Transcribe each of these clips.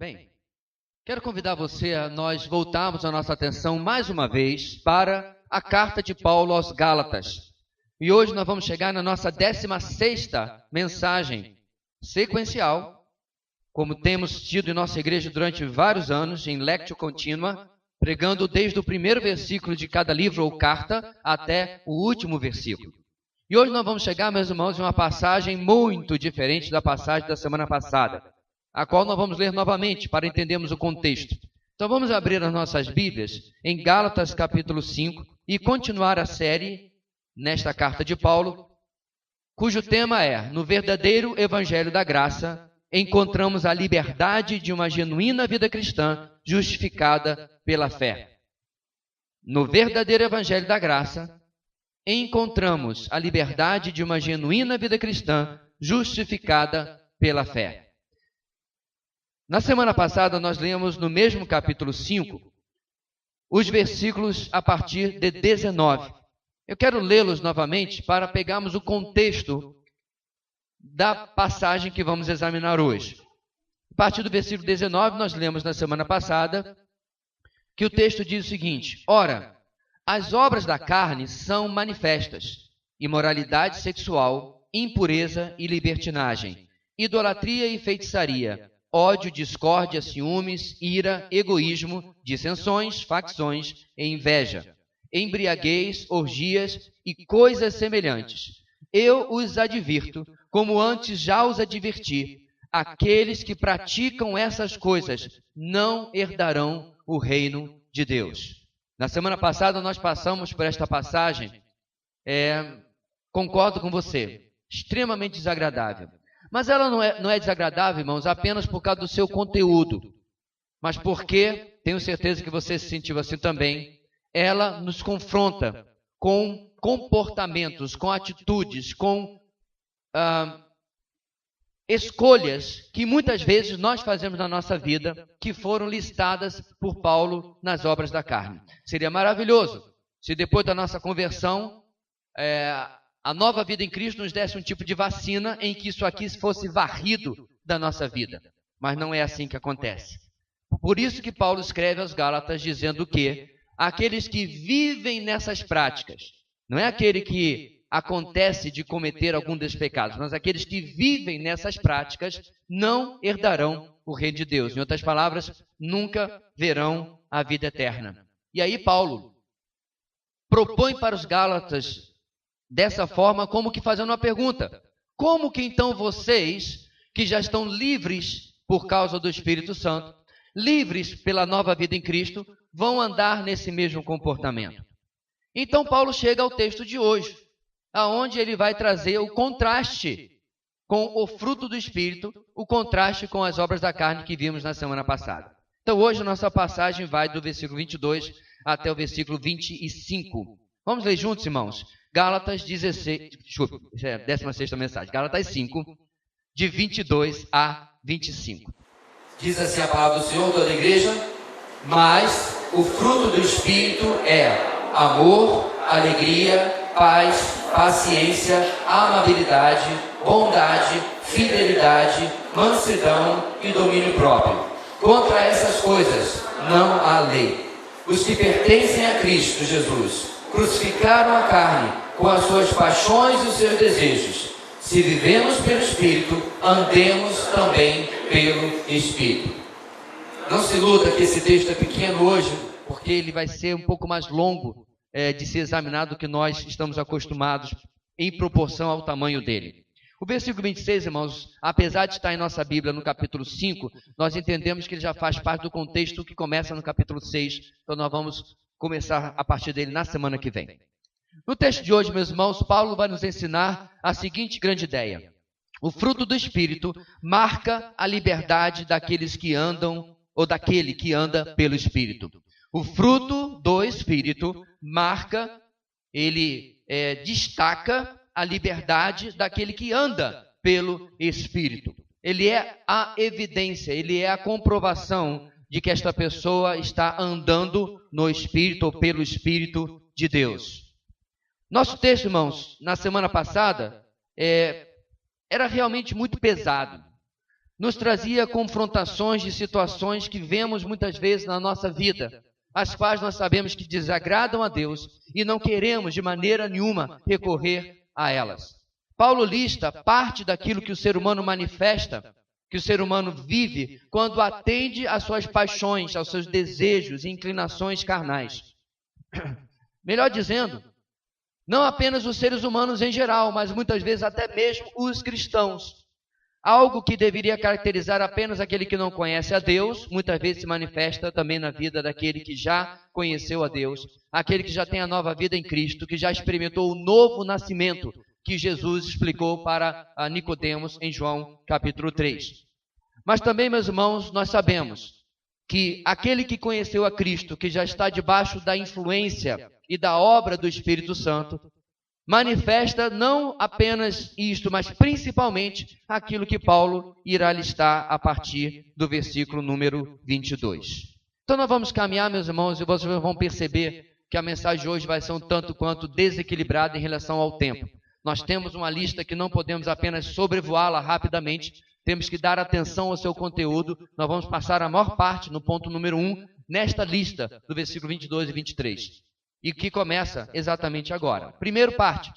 Bem, quero convidar você a nós voltarmos a nossa atenção mais uma vez para a carta de Paulo aos Gálatas. E hoje nós vamos chegar na nossa 16ª mensagem sequencial, como temos tido em nossa igreja durante vários anos, em Lectio Continua, pregando desde o primeiro versículo de cada livro ou carta até o último versículo. E hoje nós vamos chegar, meus irmãos, em uma passagem muito diferente da passagem da semana passada, a qual nós vamos ler novamente para entendermos o contexto. Então vamos abrir as nossas Bíblias em Gálatas capítulo 5 e continuar a série nesta carta de Paulo, cujo tema é: no verdadeiro Evangelho da Graça, encontramos a liberdade de uma genuína vida cristã justificada pela fé. No verdadeiro Evangelho da Graça, encontramos a liberdade de uma genuína vida cristã justificada pela fé. Na semana passada, nós lemos no mesmo capítulo 5, os versículos a partir de 19. Eu quero lê-los novamente para pegarmos o contexto da passagem que vamos examinar hoje. A partir do versículo 19, nós lemos na semana passada que o texto diz o seguinte: ora, as obras da carne são manifestas: imoralidade sexual, impureza e libertinagem, idolatria e feitiçaria, ódio, discórdia, ciúmes, ira, egoísmo, dissensões, facções e inveja, embriaguez, orgias e coisas semelhantes. Eu os advirto, como antes já os adverti: aqueles que praticam essas coisas não herdarão o reino de Deus. Na semana passada nós passamos por esta passagem, concordo com você, extremamente desagradável. Mas ela não é desagradável, irmãos, apenas por causa do seu conteúdo, mas porque, tenho certeza que você se sentiu assim também, ela nos confronta com comportamentos, com atitudes, com escolhas que muitas vezes nós fazemos na nossa vida, que foram listadas por Paulo nas obras da carne. Seria maravilhoso se depois da nossa conversão, a nova vida em Cristo nos desse um tipo de vacina em que isso aqui fosse varrido da nossa vida. Mas não é assim que acontece. Por isso que Paulo escreve aos Gálatas dizendo que aqueles que vivem nessas práticas, não é aquele que acontece de cometer algum desses pecados, mas aqueles que vivem nessas práticas não herdarão o reino de Deus. Em outras palavras, nunca verão a vida eterna. E aí Paulo propõe para os Gálatas dessa forma, como que fazendo uma pergunta: como que então vocês, que já estão livres por causa do Espírito Santo, livres pela nova vida em Cristo, vão andar nesse mesmo comportamento? Então Paulo chega ao texto de hoje, aonde ele vai trazer o contraste com o fruto do Espírito, o contraste com as obras da carne que vimos na semana passada. Então hoje a nossa passagem vai do versículo 22 até o versículo 25. Vamos ler juntos, irmãos? Gálatas 16, desculpe, 16ª mensagem, Gálatas 5, de 22 a 25. Diz assim a palavra do Senhor, toda a igreja: mas o fruto do Espírito é amor, alegria, paz, paciência, amabilidade, bondade, fidelidade, mansidão e domínio próprio. Contra essas coisas não há lei. Os que pertencem a Cristo Jesus crucificaram a carne com as suas paixões e os seus desejos. Se vivemos pelo Espírito, andemos também pelo Espírito. Não se iluda que esse texto é pequeno hoje, porque ele vai ser um pouco mais longo de ser examinado do que nós estamos acostumados em proporção ao tamanho dele. O versículo 26, irmãos, apesar de estar em nossa Bíblia no capítulo 5, nós entendemos que ele já faz parte do contexto que começa no capítulo 6, então nós vamos começar a partir dele na semana que vem. No texto de hoje, meus irmãos, Paulo vai nos ensinar a seguinte grande ideia: o fruto do Espírito marca a liberdade daqueles que andam, ou daquele que anda pelo Espírito. O fruto do Espírito marca, ele destaca a liberdade daquele que anda pelo Espírito. Ele é a evidência, ele é a comprovação de que esta pessoa está andando no Espírito ou pelo Espírito de Deus. Nosso texto, irmãos, na semana passada, era realmente muito pesado. nos trazia confrontações de situações que vemos muitas vezes na nossa vida, as quais nós sabemos que desagradam a Deus e não queremos de maneira nenhuma recorrer a elas. Paulo lista parte daquilo que o ser humano manifesta, que o ser humano vive, quando atende às suas paixões, aos seus desejos e inclinações carnais. Melhor dizendo, não apenas os seres humanos em geral, mas muitas vezes até mesmo os cristãos. Algo que deveria caracterizar apenas aquele que não conhece a Deus, muitas vezes se manifesta também na vida daquele que já conheceu a Deus, aquele que já tem a nova vida em Cristo, que já experimentou o novo nascimento que Jesus explicou para Nicodemos em João capítulo 3. Mas também, meus irmãos, nós sabemos que aquele que conheceu a Cristo, que já está debaixo da influência e da obra do Espírito Santo, manifesta não apenas isto, mas principalmente aquilo que Paulo irá listar a partir do versículo número 22. Então nós vamos caminhar, meus irmãos, e vocês vão perceber que a mensagem de hoje vai ser um tanto quanto desequilibrada em relação ao tempo. Nós temos uma lista que não podemos apenas sobrevoá-la rapidamente, temos que dar atenção ao seu conteúdo. Nós vamos passar a maior parte no ponto número 1, nesta lista do versículo 22 e 23. E que começa exatamente agora. Primeira parte,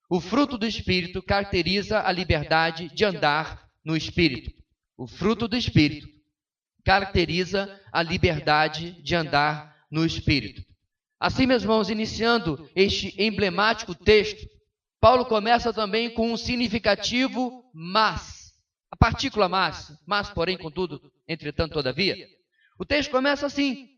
o fruto do Espírito caracteriza a liberdade de andar no Espírito. O fruto do Espírito caracteriza a liberdade de andar no Espírito. Assim, meus irmãos, iniciando este emblemático texto, Paulo começa também com um significativo mas. A partícula mas porém, contudo, entretanto, todavia. O texto começa assim.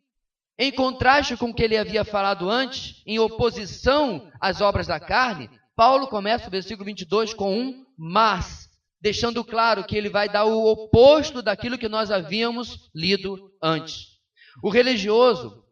Em contraste com o que ele havia falado antes, em oposição às obras da carne, Paulo começa o versículo 22 com um mas, deixando claro que ele vai dar o oposto daquilo que nós havíamos lido antes. O religioso,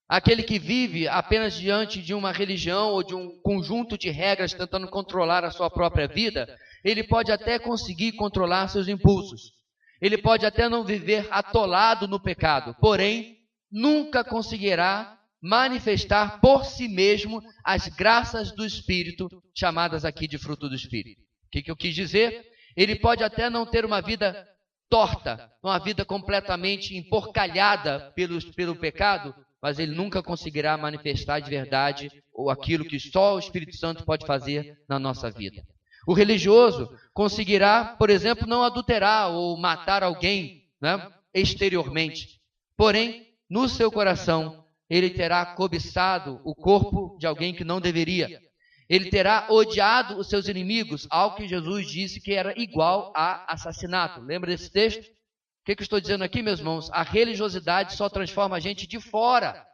aquele que vive apenas diante de uma religião ou de um conjunto de regras tentando controlar a sua própria vida, ele pode até conseguir controlar seus impulsos. Ele pode até não viver atolado no pecado, porém, nunca conseguirá manifestar por si mesmo as graças do Espírito, chamadas aqui de fruto do Espírito. O que eu quis dizer? Ele pode até não ter uma vida torta, uma vida completamente emporcalhada pelo pecado, mas ele nunca conseguirá manifestar de verdade ou aquilo que só o Espírito Santo pode fazer na nossa vida. O religioso conseguirá, por exemplo, não adulterar ou matar alguém, né, exteriormente. Porém, no seu coração, ele terá cobiçado o corpo de alguém que não deveria. Ele terá odiado os seus inimigos, algo que Jesus disse que era igual a assassinato. Lembra desse texto? O que eu estou dizendo aqui, meus irmãos? A religiosidade só transforma a gente de fora,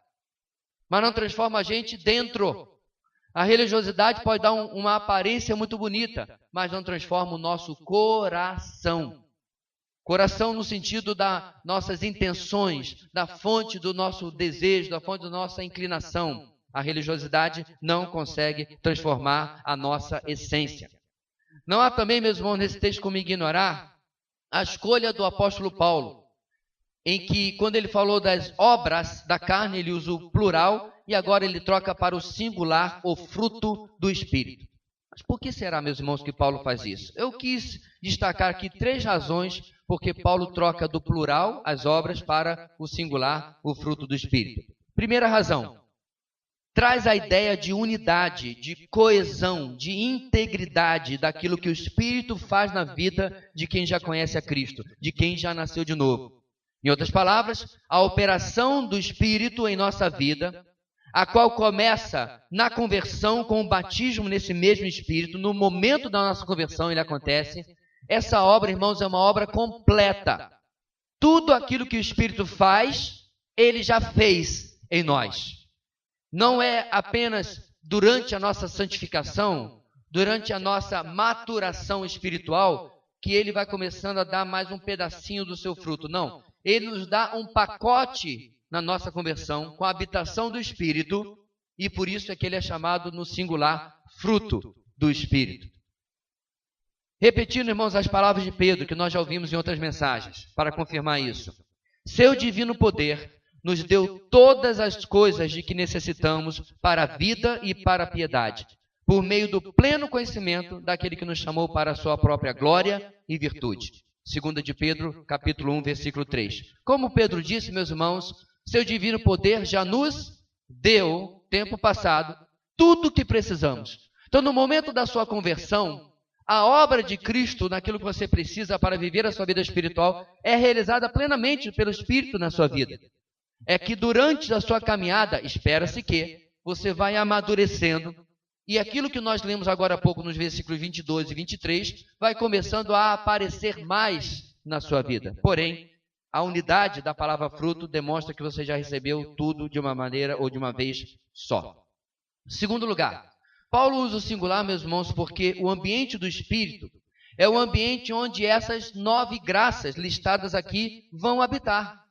mas não transforma a gente dentro. A religiosidade pode dar uma aparência muito bonita, mas não transforma o nosso coração. Coração no sentido das nossas intenções, da fonte do nosso desejo, da fonte da nossa inclinação. A religiosidade não consegue transformar a nossa essência. Não há também, meus irmãos, nesse texto como ignorar a escolha do apóstolo Paulo, em que quando ele falou das obras da carne, ele usa o plural e agora ele troca para o singular, o fruto do Espírito. Mas por que será, meus irmãos, que Paulo faz isso? Eu quis destacar aqui 3 razões porque Paulo troca do plural as obras para o singular, o fruto do Espírito. Primeira razão, traz a ideia de unidade, de coesão, de integridade daquilo que o Espírito faz na vida de quem já conhece a Cristo, de quem já nasceu de novo. Em outras palavras, a operação do Espírito em nossa vida, a qual começa na conversão com o batismo nesse mesmo Espírito, no momento da nossa conversão ele acontece. Essa obra, irmãos, é uma obra completa. Tudo aquilo que o Espírito faz, ele já fez em nós. Não é apenas durante a nossa santificação, durante a nossa maturação espiritual, que ele vai começando a dar mais um pedacinho do seu fruto. Não, ele nos dá um pacote na nossa conversão, com a habitação do Espírito, e por isso é que ele é chamado no singular, fruto do Espírito. Repetindo, irmãos, as palavras de Pedro, que nós já ouvimos em outras mensagens, para confirmar isso. Seu divino poder nos deu todas as coisas de que necessitamos para a vida e para a piedade, por meio do pleno conhecimento daquele que nos chamou para a sua própria glória e virtude. 2 de Pedro, capítulo 1, versículo 3. Como Pedro disse, meus irmãos, seu divino poder já nos deu, tempo passado, tudo o que precisamos. Então, no momento da sua conversão, a obra de Cristo naquilo que você precisa para viver a sua vida espiritual é realizada plenamente pelo Espírito na sua vida. É que durante a sua caminhada, espera-se que você vai amadurecendo, e aquilo que nós lemos agora há pouco nos versículos 22 e 23 vai começando a aparecer mais na sua vida. Porém, a unidade da palavra fruto demonstra que você já recebeu tudo de uma maneira ou de uma vez só. Segundo lugar, Paulo usa o singular, meus irmãos, porque o ambiente do Espírito é o ambiente onde essas 9 graças listadas aqui vão habitar.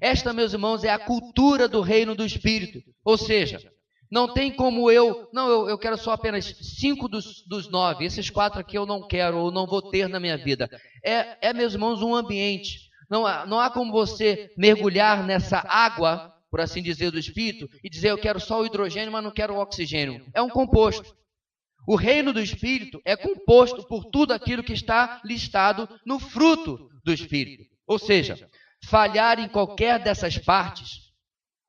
Esta, meus irmãos, é a cultura do reino do Espírito. Ou seja, não tem como eu quero só apenas 5 dos 9. Esses 4 aqui eu não quero ou não vou ter na minha vida. Meus irmãos, um ambiente. Não há como você mergulhar nessa água, por assim dizer, do Espírito e dizer eu quero só o hidrogênio, mas não quero o oxigênio. É um composto. O reino do Espírito é composto por tudo aquilo que está listado no fruto do Espírito. Ou seja, falhar em qualquer dessas partes,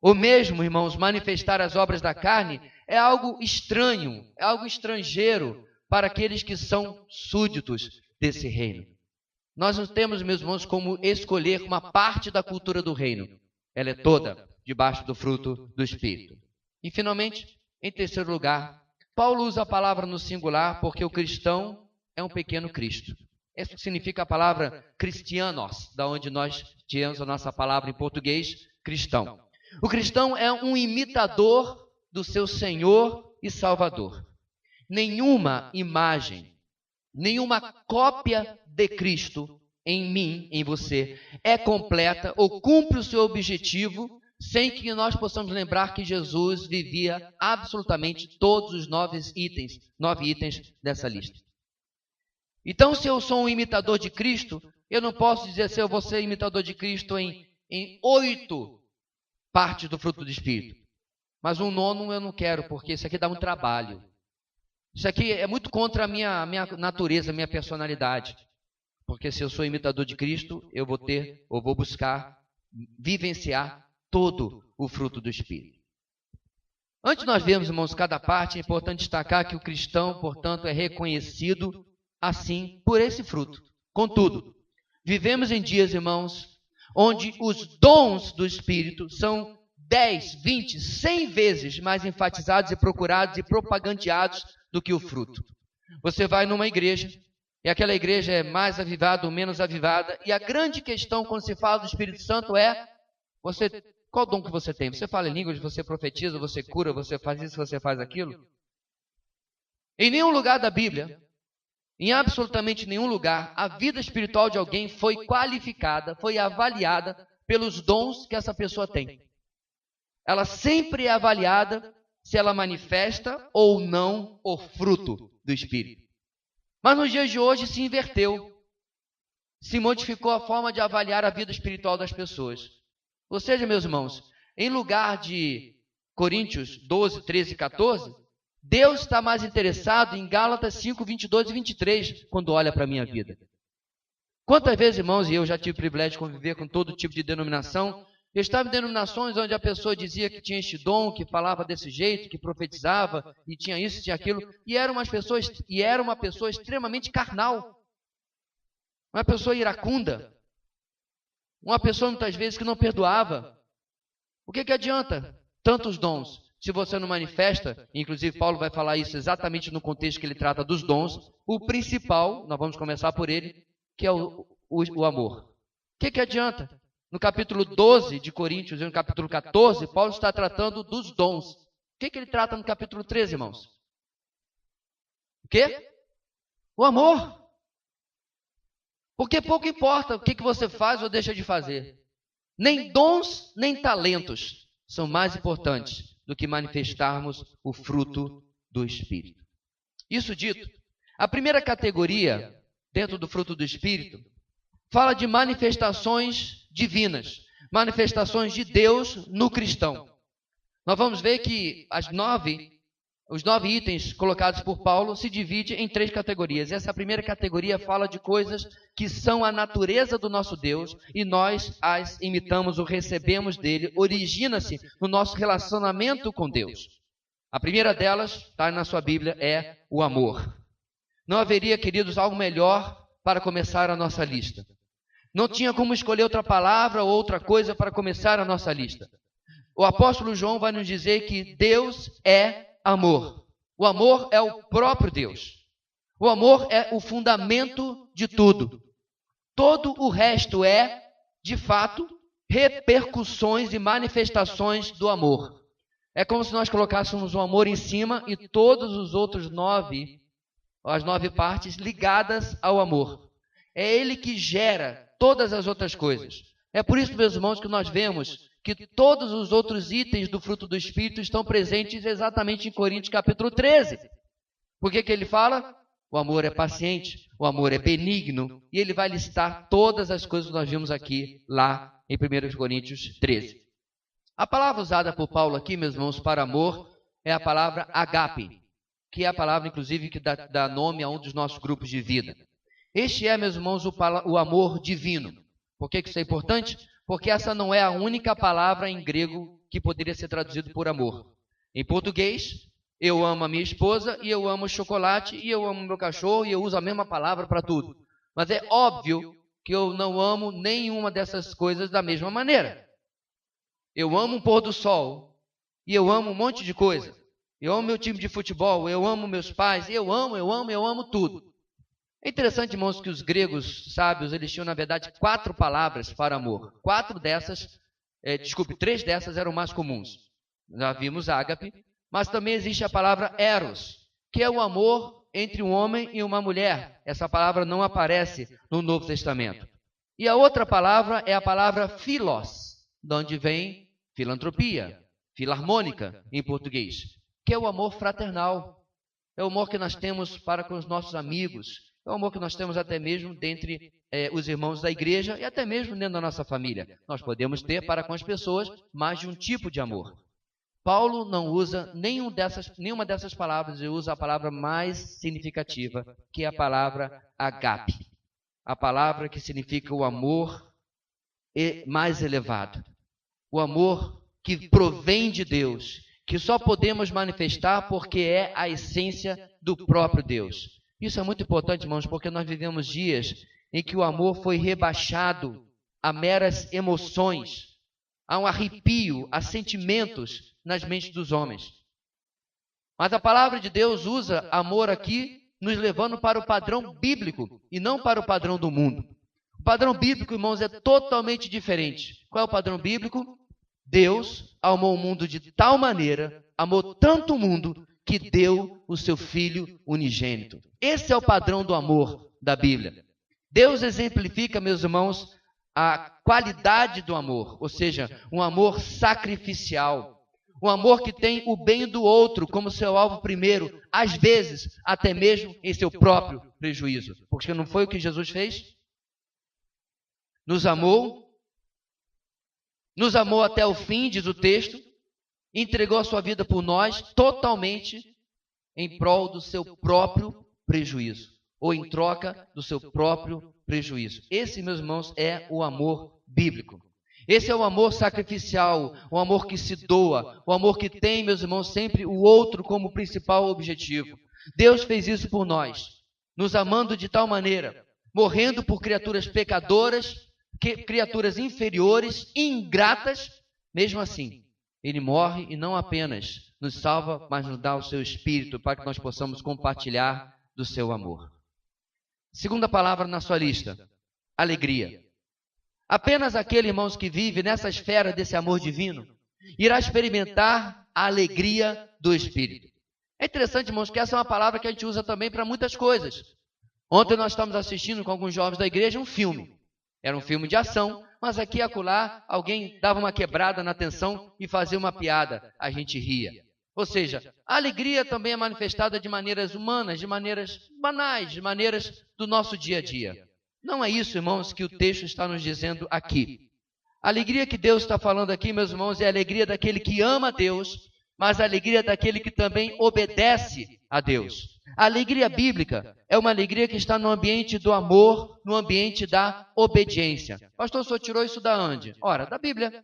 ou mesmo, irmãos, manifestar as obras da carne, é algo estranho, é algo estrangeiro para aqueles que são súditos desse reino. Nós não temos, meus irmãos, como escolher uma parte da cultura do reino. Ela é toda debaixo do fruto do Espírito. E, finalmente, em terceiro lugar, Paulo usa a palavra no singular porque o cristão é um pequeno Cristo. Isso significa a palavra cristianos, da onde nós tiramos a nossa palavra em português, cristão. O cristão é um imitador do seu Senhor e Salvador. Nenhuma imagem, nenhuma cópia de Cristo em mim, em você, é completa ou cumpre o seu objetivo sem que nós possamos lembrar que Jesus vivia absolutamente todos os 9 itens dessa lista. Então, se eu sou um imitador de Cristo, eu não posso dizer se eu vou ser imitador de Cristo em 8 partes do fruto do Espírito. Mas um 9º eu não quero, porque isso aqui dá um trabalho. Isso aqui é muito contra a minha natureza, a minha personalidade. Porque se eu sou imitador de Cristo, eu vou buscar vivenciar todo o fruto do Espírito. Antes de nós vermos, irmãos, cada parte, é importante destacar que o cristão, portanto, é reconhecido assim por esse fruto. Contudo, vivemos em dias, irmãos, onde os dons do Espírito são 10, 20, 100 vezes mais enfatizados e procurados e propagandeados do que o fruto. Você vai numa igreja, e aquela igreja é mais avivada ou menos avivada, e a grande questão quando se fala do Espírito Santo é, qual dom que você tem? Você fala em línguas, você profetiza, você cura, você faz isso, você faz aquilo? Em nenhum lugar da Bíblia, em absolutamente nenhum lugar, a vida espiritual de alguém foi qualificada, foi avaliada pelos dons que essa pessoa tem. Ela sempre é avaliada se ela manifesta ou não o fruto do Espírito. Mas nos dias de hoje se inverteu. Se modificou a forma de avaliar a vida espiritual das pessoas. Ou seja, meus irmãos, em lugar de Coríntios 12, 13 e 14... Deus está mais interessado em Gálatas 5, 22 e 23, quando olha para a minha vida. Quantas vezes, irmãos, e eu já tive o privilégio de conviver com todo tipo de denominação, eu estava em denominações onde a pessoa dizia que tinha este dom, que falava desse jeito, que profetizava, e tinha isso, tinha aquilo, e era uma pessoa extremamente carnal, uma pessoa iracunda, uma pessoa muitas vezes que não perdoava. O que adianta tantos dons se você não manifesta? Inclusive Paulo vai falar isso exatamente no contexto que ele trata dos dons. O principal, nós vamos começar por ele, que é o amor. O que adianta? No capítulo 12 de Coríntios e no capítulo 14, Paulo está tratando dos dons. O que ele trata no capítulo 13, irmãos? O quê? O amor. Porque pouco importa o que você faz ou deixa de fazer. Nem dons, nem talentos são mais importantes do que manifestarmos o fruto do Espírito. Isso dito, a primeira categoria dentro do fruto do Espírito fala de manifestações divinas, manifestações de Deus no cristão. Nós vamos ver que as 9 os 9 itens colocados por Paulo se divide em 3 categorias. Essa primeira categoria fala de coisas que são a natureza do nosso Deus e nós as imitamos ou recebemos dele, origina-se no nosso relacionamento com Deus. A primeira delas, está na sua Bíblia, é o amor. Não haveria, queridos, algo melhor para começar a nossa lista. Não tinha como escolher outra palavra ou outra coisa para começar a nossa lista. O apóstolo João vai nos dizer que Deus é amor. O amor é o próprio Deus. O amor é o fundamento de tudo. Todo o resto é, de fato, repercussões e manifestações do amor. É como se nós colocássemos o amor em cima e todos os outros 9, as 9 partes ligadas ao amor. É ele que gera todas as outras coisas. É por isso, meus irmãos, que nós vemos que todos os outros itens do fruto do Espírito estão presentes exatamente em Coríntios capítulo 13. Por que ele fala? O amor é paciente, o amor é benigno, e ele vai listar todas as coisas que nós vimos aqui, lá em 1 Coríntios 13. A palavra usada por Paulo aqui, meus irmãos, para amor, é a palavra agape, que é a palavra, inclusive, que dá nome a um dos nossos grupos de vida. Este é, meus irmãos, o amor divino. Por que isso é importante? Porque essa não é a única palavra em grego que poderia ser traduzido por amor. Em português, eu amo a minha esposa, e eu amo chocolate, e eu amo meu cachorro, e eu uso a mesma palavra para tudo. Mas é óbvio que eu não amo nenhuma dessas coisas da mesma maneira. Eu amo um pôr do sol, e eu amo um monte de coisa. Eu amo meu time de futebol, eu amo meus pais, eu amo tudo. É interessante, irmãos, que os gregos sábios, eles tinham, na verdade, 4 palavras para amor. 3 dessas eram mais comuns. Já vimos ágape, mas também existe a palavra eros, que é o amor entre um homem e uma mulher. Essa palavra não aparece no Novo Testamento. E a outra palavra é a palavra philos, de onde vem filantropia, filarmônica em português, que é o amor fraternal. É o amor que nós temos para com os nossos amigos. É o amor que nós temos até mesmo dentre os irmãos da igreja e até mesmo dentro da nossa família. Nós podemos ter para com as pessoas mais de um tipo de amor. Paulo não usa nenhuma dessas palavras, ele usa a palavra mais significativa, que é a palavra agape. A palavra que significa o amor mais elevado. O amor que provém de Deus, que só podemos manifestar porque é a essência do próprio Deus. Isso é muito importante, irmãos, porque nós vivemos dias em que o amor foi rebaixado a meras emoções, a um arrepio, a sentimentos nas mentes dos homens. Mas a palavra de Deus usa amor aqui, nos levando para o padrão bíblico e não para o padrão do mundo. O padrão bíblico, irmãos, é totalmente diferente. Qual é o padrão bíblico? Deus amou o mundo de tal maneira, amou tanto o mundo, que deu o seu Filho unigênito. Esse é o padrão do amor da Bíblia. Deus exemplifica, meus irmãos, a qualidade do amor, ou seja, um amor sacrificial, um amor que tem o bem do outro como seu alvo primeiro, às vezes até mesmo em seu próprio prejuízo. Porque não foi o que Jesus fez? Nos amou até o fim, diz o texto, entregou a sua vida por nós totalmente em prol do seu próprio prejuízo, ou em troca do seu próprio prejuízo. Esse, meus irmãos, é o amor bíblico. Esse é o amor sacrificial, o amor que se doa, o amor que tem, meus irmãos, sempre o outro como principal objetivo. Deus fez isso por nós, nos amando de tal maneira, morrendo por criaturas pecadoras, criaturas inferiores, ingratas, mesmo assim. Ele morre e não apenas nos salva, mas nos dá o seu Espírito para que nós possamos compartilhar do seu amor. Segunda palavra na sua lista, alegria. Apenas aquele, irmãos, que vive nessa esfera desse amor divino, irá experimentar a alegria do Espírito. É interessante, irmãos, que essa é uma palavra que a gente usa também para muitas coisas. Ontem nós estávamos assistindo com alguns jovens da igreja um filme. Era um filme de ação, mas aqui e acolá alguém dava uma quebrada na tensão e fazia uma piada, a gente ria. Ou seja, a alegria também é manifestada de maneiras humanas, de maneiras banais, de maneiras do nosso dia a dia. Não é isso, irmãos, que o texto está nos dizendo aqui. A alegria que Deus está falando aqui, meus irmãos, é a alegria daquele que ama a Deus, mas a alegria daquele que também obedece a Deus. A alegria bíblica é uma alegria que está no ambiente do amor, no ambiente da obediência. Pastor, o senhor tirou isso da onde? Ora, da Bíblia.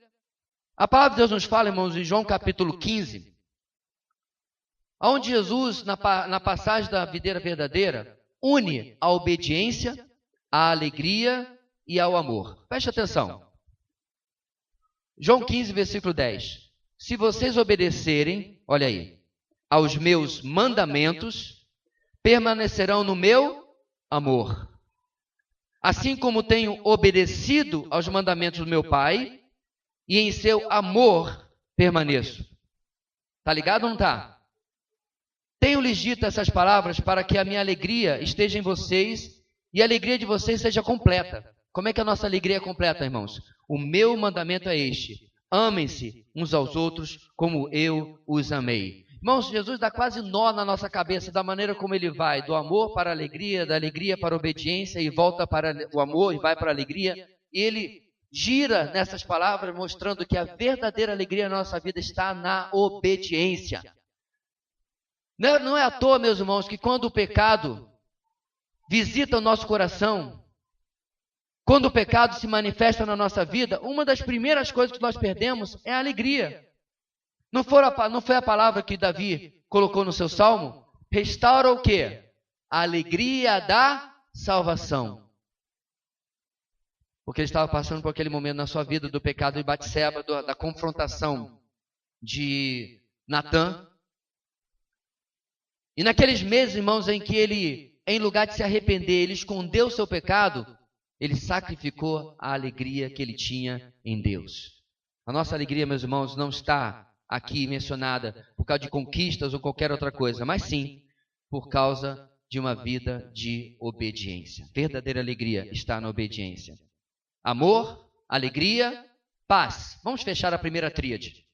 A palavra de Deus nos fala, irmãos, em João capítulo 15, onde Jesus, na passagem da videira verdadeira, une a obediência, a alegria e ao amor. Preste atenção. João 15, versículo 10. Se vocês obedecerem, olha aí, aos meus mandamentos, permanecerão no meu amor. Assim como tenho obedecido aos mandamentos do meu Pai, e em seu amor permaneço. Está ligado ou não está? Tenho-lhes dito essas palavras para que a minha alegria esteja em vocês e a alegria de vocês seja completa. Como é que a nossa alegria é completa, irmãos? O meu mandamento é este: amem-se uns aos outros como eu os amei. Irmãos, Jesus dá quase nó na nossa cabeça da maneira como ele vai do amor para a alegria, da alegria para a obediência e volta para o amor e vai para a alegria. E ele gira nessas palavras mostrando que a verdadeira alegria na nossa vida está na obediência. Não é à toa, meus irmãos, que quando o pecado visita o nosso coração, quando o pecado se manifesta na nossa vida, uma das primeiras coisas que nós perdemos é a alegria. Não foi a palavra que Davi colocou no seu salmo? Restaura o quê? A alegria da salvação. Porque ele estava passando por aquele momento na sua vida do pecado de Batseba, da confrontação de Natã. E naqueles meses, irmãos, em que ele, em lugar de se arrepender, ele escondeu o seu pecado, ele sacrificou a alegria que ele tinha em Deus. A nossa alegria, meus irmãos, não está aqui mencionada por causa de conquistas ou qualquer outra coisa, mas sim por causa de uma vida de obediência. Verdadeira alegria está na obediência. Amor, alegria, paz. Vamos fechar a primeira tríade.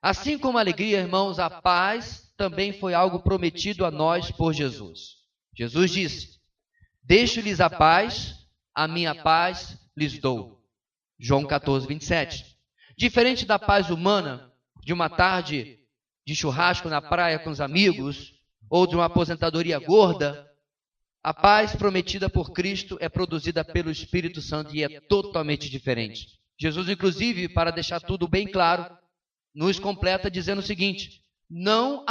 Assim como a alegria, irmãos, a paz também foi algo prometido a nós por Jesus. Jesus disse: deixo-lhes a paz, a minha paz lhes dou. João 14, 27. Diferente da paz humana, de uma tarde de churrasco na praia com os amigos, ou de uma aposentadoria gorda, a paz prometida por Cristo é produzida pelo Espírito Santo e é totalmente diferente. Jesus, inclusive, para deixar tudo bem claro, nos completa dizendo o seguinte: não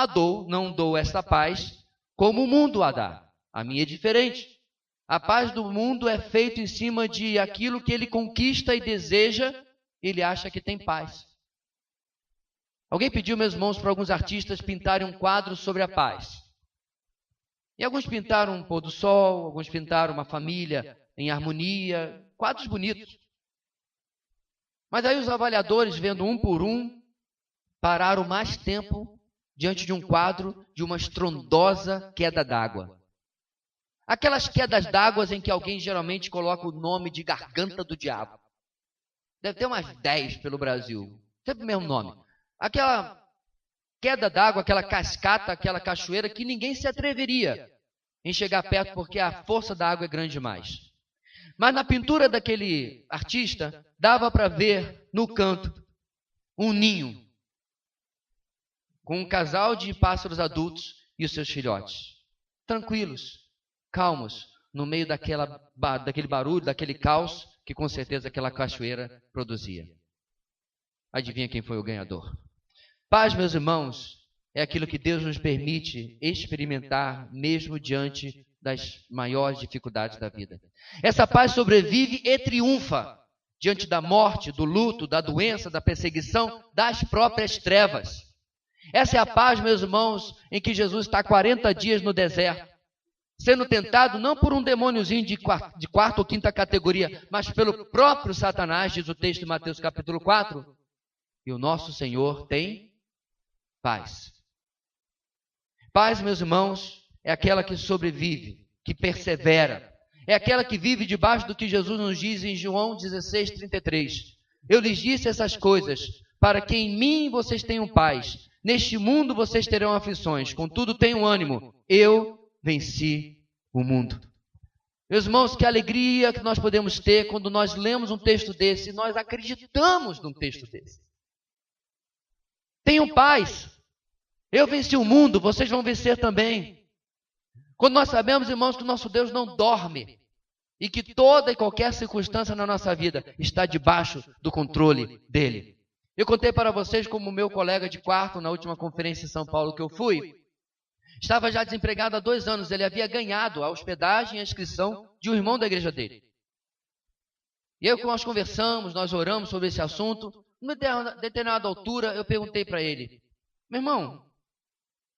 dou esta paz como o mundo a dá. A minha é diferente. A paz do mundo é feita em cima de aquilo que ele conquista e deseja, ele acha que tem paz. Alguém pediu, meus irmãos, para alguns artistas pintarem um quadro sobre a paz. E alguns pintaram um pôr do sol, alguns pintaram uma família em harmonia, quadros bonitos. Mas aí os avaliadores, vendo um por um, pararam mais tempo diante de um quadro de uma estrondosa queda d'água. Aquelas quedas d'água em que alguém geralmente coloca o nome de garganta do diabo. Deve ter umas 10 pelo Brasil. Sempre o mesmo nome. Aquela queda d'água, aquela cascata, aquela cachoeira que ninguém se atreveria em chegar perto porque a força da água é grande demais. Mas na pintura daquele artista, dava para ver no canto um ninho com um casal de pássaros adultos e os seus filhotes. Tranquilos, calmos, no meio daquele barulho, daquele caos que com certeza aquela cachoeira produzia. Adivinha quem foi o ganhador? Paz, meus irmãos, é aquilo que Deus nos permite experimentar mesmo diante das maiores dificuldades da vida. Essa paz sobrevive e triunfa diante da morte, do luto, da doença, da perseguição, das próprias trevas. Essa é a paz, meus irmãos, em que Jesus está 40 dias no deserto, sendo tentado não por um demôniozinho de quarta ou quinta categoria, mas pelo próprio Satanás, diz o texto de Mateus capítulo 4. E o nosso Senhor tem paz. Paz, meus irmãos, é aquela que sobrevive, que persevera. É aquela que vive debaixo do que Jesus nos diz em João 16, 33. Eu lhes disse essas coisas, para que em mim vocês tenham paz. Neste mundo vocês terão aflições, contudo tenham ânimo. Eu venci o mundo. Meus irmãos, que alegria que nós podemos ter quando nós lemos um texto desse e nós acreditamos num texto desse. Tenham paz. Eu venci o mundo, vocês vão vencer também. Quando nós sabemos, irmãos, que o nosso Deus não dorme e que toda e qualquer circunstância na nossa vida está debaixo do controle dele. Eu contei para vocês como meu colega de quarto, na última conferência em São Paulo que eu fui, estava já desempregado há 2 anos. Ele havia ganhado a hospedagem e a inscrição de um irmão da igreja dele. E aí, nós conversamos, nós oramos sobre esse assunto. Numa determinada altura, eu perguntei para ele: meu irmão,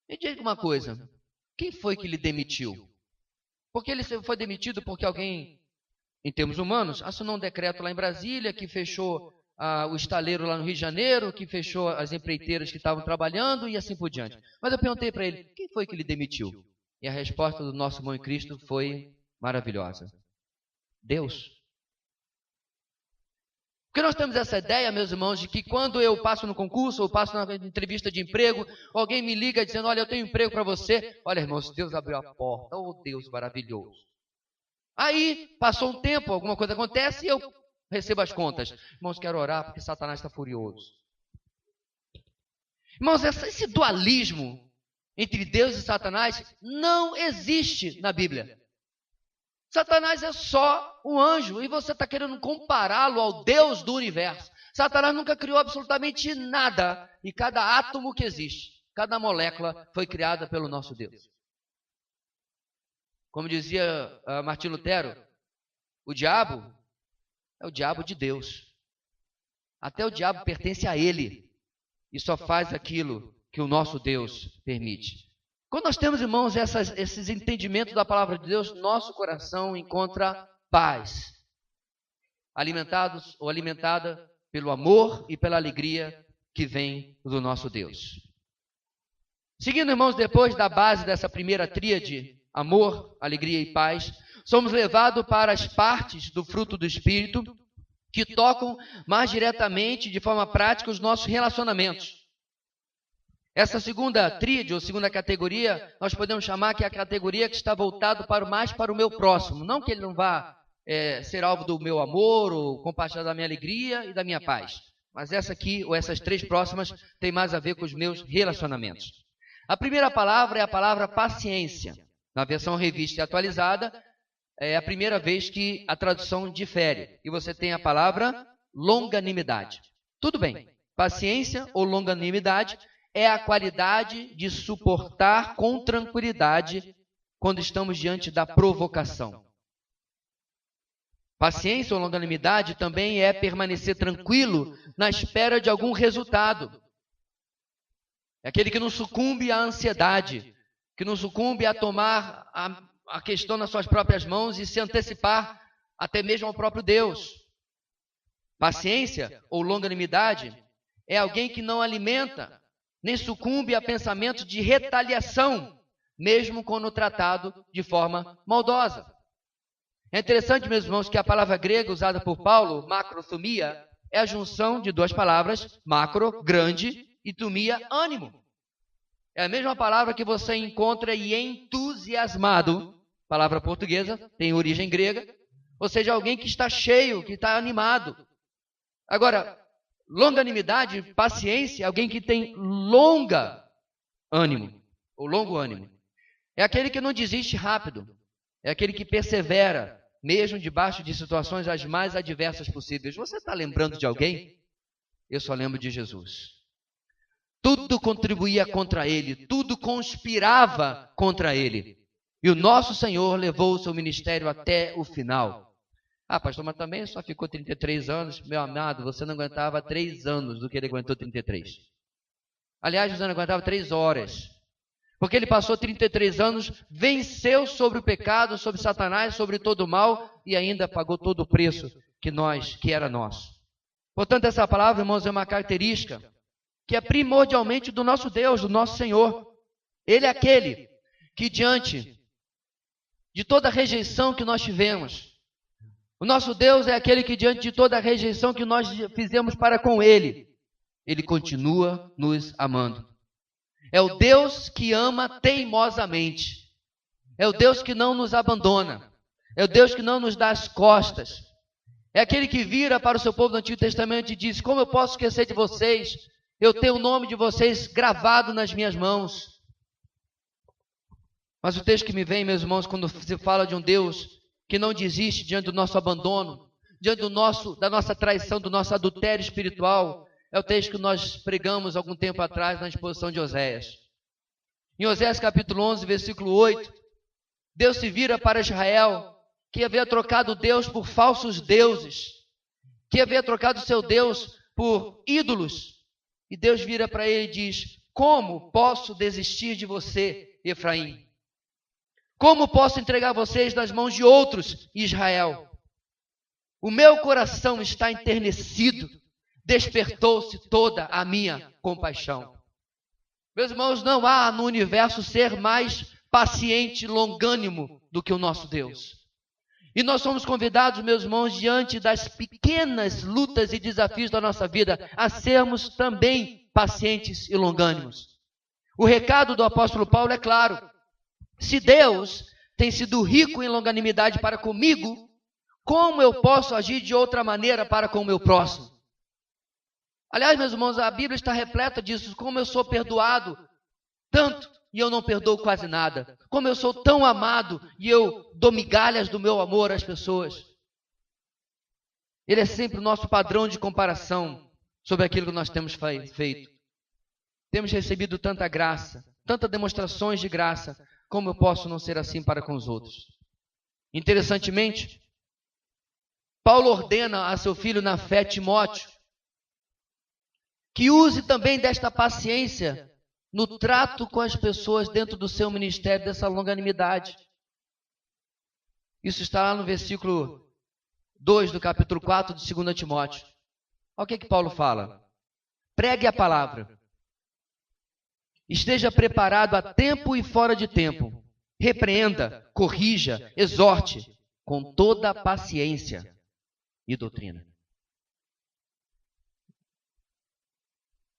me diga uma coisa, quem foi que lhe demitiu? Porque ele foi demitido porque alguém, em termos humanos, assinou um decreto lá em Brasília que fechou o estaleiro lá no Rio de Janeiro, que fechou as empreiteiras que estavam trabalhando e assim por diante. Mas eu perguntei para ele: quem foi que lhe demitiu? E a resposta do nosso irmão em Cristo foi maravilhosa: Deus. Porque nós temos essa ideia, meus irmãos, de que quando eu passo no concurso, ou passo na entrevista de emprego, alguém me liga dizendo: olha, eu tenho emprego para você. Olha, irmãos, Deus abriu a porta. Oh, Deus maravilhoso. Aí, passou um tempo, alguma coisa acontece e eu recebo as contas. Irmãos, quero orar porque Satanás está furioso. Irmãos, esse dualismo entre Deus e Satanás não existe na Bíblia. Satanás é só um anjo e você está querendo compará-lo ao Deus do universo. Satanás nunca criou absolutamente nada e cada átomo que existe, cada molécula foi criada pelo nosso Deus. Como dizia Martim Lutero, o diabo é o diabo de Deus. Até o diabo pertence a ele e só faz aquilo que o nosso Deus permite. Quando nós temos, irmãos, esses entendimentos da palavra de Deus, nosso coração encontra paz, alimentados ou alimentada pelo amor e pela alegria que vem do nosso Deus. Seguindo, irmãos, depois da base dessa primeira tríade, amor, alegria e paz, somos levados para as partes do fruto do Espírito que tocam mais diretamente, de forma prática, os nossos relacionamentos. Essa segunda tríade, ou segunda categoria, nós podemos chamar que é a categoria que está voltada mais para o meu próximo. Não que ele não vá ser alvo do meu amor, ou compartilhar da minha alegria e da minha paz. Mas essa aqui, ou essas 3 próximas, tem mais a ver com os meus relacionamentos. A primeira palavra é a palavra paciência. Na versão revista e atualizada, é a primeira vez que a tradução difere. E você tem a palavra longanimidade. Tudo bem, paciência ou longanimidade é a qualidade de suportar com tranquilidade quando estamos diante da provocação. Paciência ou longanimidade também é permanecer tranquilo na espera de algum resultado. É aquele que não sucumbe à ansiedade, que não sucumbe a tomar a questão nas suas próprias mãos e se antecipar até mesmo ao próprio Deus. Paciência ou longanimidade é alguém que não alimenta nem sucumbe a pensamentos de retaliação, mesmo quando tratado de forma maldosa. É interessante, meus irmãos, que a palavra grega usada por Paulo, macrothumia, é a junção de 2 palavras, macro, grande, e thumia, ânimo. É a mesma palavra que você encontra em entusiasmado, palavra portuguesa, tem origem grega, ou seja, alguém que está cheio, que está animado. Agora, longanimidade, paciência, alguém que tem longa ânimo, ou longo ânimo. É aquele que não desiste rápido, é aquele que persevera, mesmo debaixo de situações as mais adversas possíveis. Você está lembrando de alguém? Eu só lembro de Jesus. Tudo contribuía contra ele, tudo conspirava contra ele. E o nosso Senhor levou o seu ministério até o final. Ah, pastor, mas também só ficou 33 anos. Meu amado, você não aguentava 3 anos do que ele aguentou 33. Aliás, você não aguentava 3 horas. Porque ele passou 33 anos, venceu sobre o pecado, sobre Satanás, sobre todo o mal e ainda pagou todo o preço que era nosso. Portanto, essa palavra, irmãos, é uma característica que é primordialmente do nosso Deus, do nosso Senhor. Ele é aquele que diante de toda a rejeição que nós tivemos, o nosso Deus é aquele que diante de toda a rejeição que nós fizemos para com Ele, Ele continua nos amando. É o Deus que ama teimosamente. É o Deus que não nos abandona. É o Deus que não nos dá as costas. É aquele que vira para o seu povo do Antigo Testamento e diz: como eu posso esquecer de vocês? Eu tenho o nome de vocês gravado nas minhas mãos. Mas o texto que me vem, meus irmãos, quando se fala de um Deus que não desiste diante do nosso abandono, diante da nossa traição, do nosso adultério espiritual, é o texto que nós pregamos algum tempo atrás na exposição de Oséias. Em Oséias capítulo 11, versículo 8, Deus se vira para Israel, que havia trocado Deus por falsos deuses, que havia trocado seu Deus por ídolos. E Deus vira para ele e diz: como posso desistir de você, Efraim? Como posso entregar vocês nas mãos de outros, Israel? O meu coração está enternecido, despertou-se toda a minha compaixão. Meus irmãos, não há no universo ser mais paciente, longânimo do que o nosso Deus. E nós somos convidados, meus irmãos, diante das pequenas lutas e desafios da nossa vida, a sermos também pacientes e longânimos. O recado do apóstolo Paulo é claro: se Deus tem sido rico em longanimidade para comigo, como eu posso agir de outra maneira para com o meu próximo? Aliás, meus irmãos, a Bíblia está repleta disso. Como eu sou perdoado tanto e eu não perdoo quase nada. Como eu sou tão amado e eu dou migalhas do meu amor às pessoas. Ele é sempre o nosso padrão de comparação sobre aquilo que nós temos feito. Temos recebido tanta graça, tantas demonstrações de graça. Como eu posso não ser assim para com os outros? Interessantemente, Paulo ordena a seu filho na fé, Timóteo, que use também desta paciência no trato com as pessoas dentro do seu ministério, dessa longanimidade. Isso está lá no versículo 2 do capítulo 4 de 2 Timóteo. Olha o que Paulo fala: pregue a palavra, esteja preparado a tempo e fora de tempo, repreenda, corrija, exorte com toda a paciência e doutrina.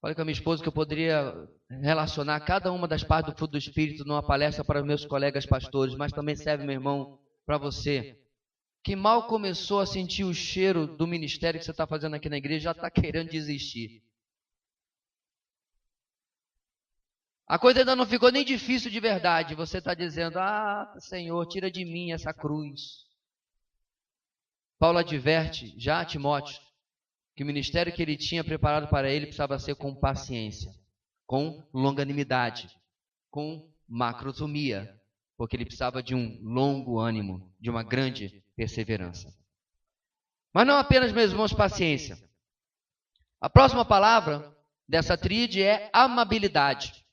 Olha com a minha esposa que eu poderia relacionar cada uma das partes do fruto do Espírito numa palestra para meus colegas pastores, mas também serve, meu irmão, para você, que mal começou a sentir o cheiro do ministério que você está fazendo aqui na igreja, já está querendo desistir. A coisa ainda não ficou nem difícil de verdade. Você está dizendo: ah, Senhor, tira de mim essa cruz. Paulo adverte já a Timóteo que o ministério que ele tinha preparado para ele precisava ser com paciência, com longanimidade, com macrosomia, porque ele precisava de um longo ânimo, de uma grande perseverança. Mas não apenas, meus irmãos, paciência. A próxima palavra dessa tríade é amabilidade.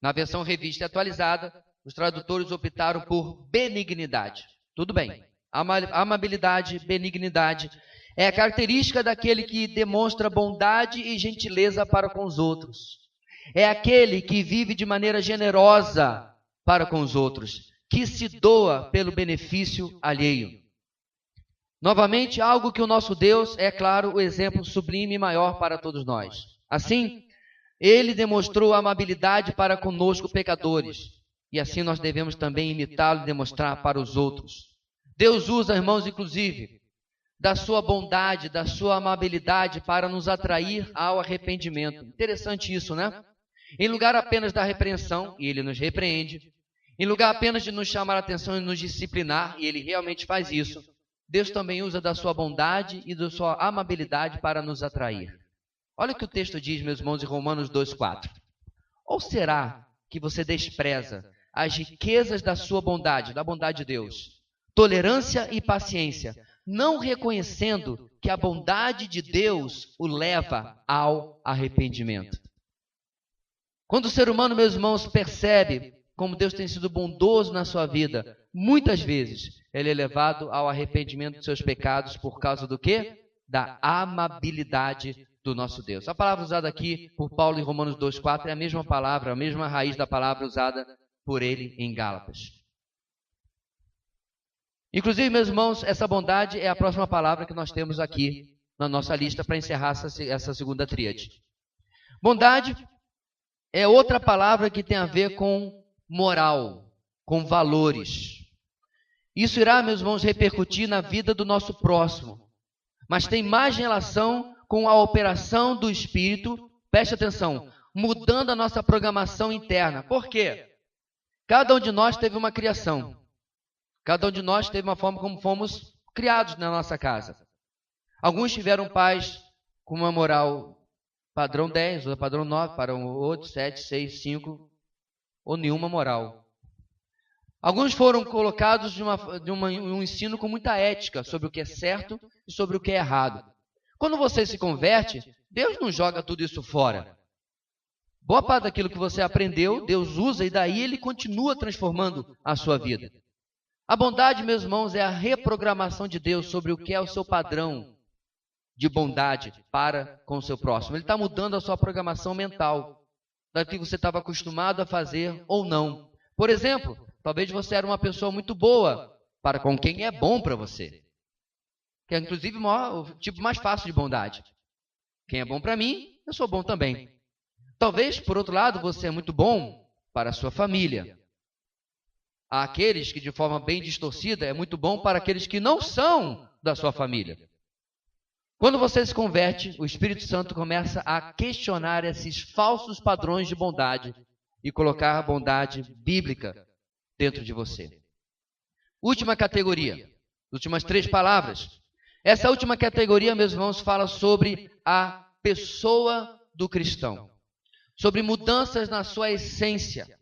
Na versão revista e atualizada, os tradutores optaram por benignidade. Tudo bem. Amabilidade, benignidade é a característica daquele que demonstra bondade e gentileza para com os outros. É aquele que vive de maneira generosa para com os outros, que se doa pelo benefício alheio. Novamente, algo que o nosso Deus é, claro, o exemplo sublime e maior para todos nós. Assim, ele demonstrou amabilidade para conosco, pecadores, e assim nós devemos também imitá-lo e demonstrar para os outros. Deus usa, irmãos, inclusive, da sua bondade, da sua amabilidade para nos atrair ao arrependimento. Interessante isso, né? Em lugar apenas da repreensão, e ele nos repreende, em lugar apenas de nos chamar a atenção e nos disciplinar, e ele realmente faz isso, Deus também usa da sua bondade e da sua amabilidade para nos atrair. Olha o que o texto diz, meus irmãos, em Romanos 2,4. Ou será que você despreza as riquezas da sua bondade, da bondade de Deus, tolerância e paciência, não reconhecendo que a bondade de Deus o leva ao arrependimento? Quando o ser humano, meus irmãos, percebe como Deus tem sido bondoso na sua vida, muitas vezes ele é levado ao arrependimento dos seus pecados por causa do quê? Da amabilidade do nosso Deus. A palavra usada aqui por Paulo em Romanos 2,4 é a mesma palavra, a mesma raiz da palavra usada por ele em Gálatas. Inclusive, meus irmãos, essa bondade é a próxima palavra que nós temos aqui na nossa lista para encerrar essa segunda tríade. Bondade é outra palavra que tem a ver com moral, com valores. Isso irá, meus irmãos, repercutir na vida do nosso próximo, mas tem mais relação com a operação do Espírito preste atenção, mudando a nossa programação interna. Por quê? Cada um de nós teve uma criação. Cada um de nós teve uma forma como fomos criados na nossa casa. Alguns tiveram pais com uma moral padrão 10, ou padrão 9, para outros 7, 6, 5, ou nenhuma moral. Alguns foram colocados de um ensino com muita ética sobre o que é certo e sobre o que é errado. Quando você se converte, Deus não joga tudo isso fora. Boa parte daquilo que você aprendeu, Deus usa e daí Ele continua transformando a sua vida. A bondade, meus irmãos, é a reprogramação de Deus sobre o que é o seu padrão de bondade para com o seu próximo. Ele está mudando a sua programação mental, daquilo que você estava acostumado a fazer ou não. Por exemplo, talvez você era uma pessoa muito boa para com quem é bom para você. Que é, inclusive, o tipo mais fácil de bondade. Quem é bom para mim, eu sou bom também. Talvez, por outro lado, você é muito bom para a sua família. Há aqueles que, de forma bem distorcida, é muito bom para aqueles que não são da sua família. Quando você se converte, o Espírito Santo começa a questionar esses falsos padrões de bondade e colocar a bondade bíblica dentro de você. Última categoria, últimas 3 palavras. Essa última categoria, meus irmãos, fala sobre a pessoa do cristão, sobre mudanças na sua essência.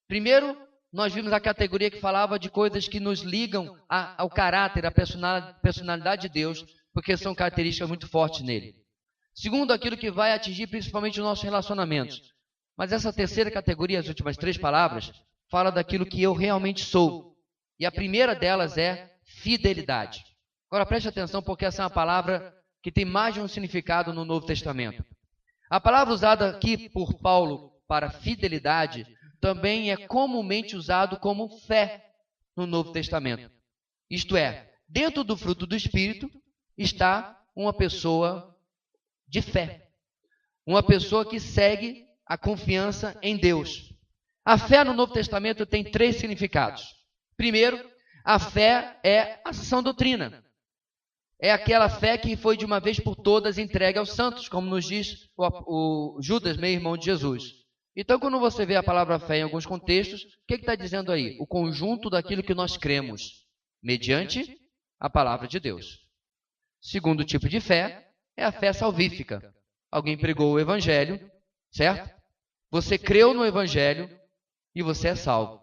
Primeiro, nós vimos a categoria que falava de coisas que nos ligam ao caráter, à personalidade de Deus, porque são características muito fortes nele. Segundo, aquilo que vai atingir principalmente os nossos relacionamentos. Mas essa terceira categoria, as últimas 3 palavras, fala daquilo que eu realmente sou. E a primeira delas é fidelidade. Agora preste atenção, porque essa é uma palavra que tem mais de um significado no Novo Testamento. A palavra usada aqui por Paulo para fidelidade também é comumente usado como fé no Novo Testamento. Isto é, dentro do fruto do Espírito está uma pessoa de fé. Uma pessoa que segue a confiança em Deus. A fé no Novo Testamento tem 3 significados. Primeiro, a fé é a sã doutrina. É aquela fé que foi de uma vez por todas entregue aos santos, como nos diz o Judas, meio-irmão de Jesus. Então, quando você vê a palavra fé em alguns contextos, o que está dizendo aí? O conjunto daquilo que nós cremos, mediante a palavra de Deus. Segundo tipo de fé é a fé salvífica. Alguém pregou o Evangelho, certo? Você creu no Evangelho e você é salvo.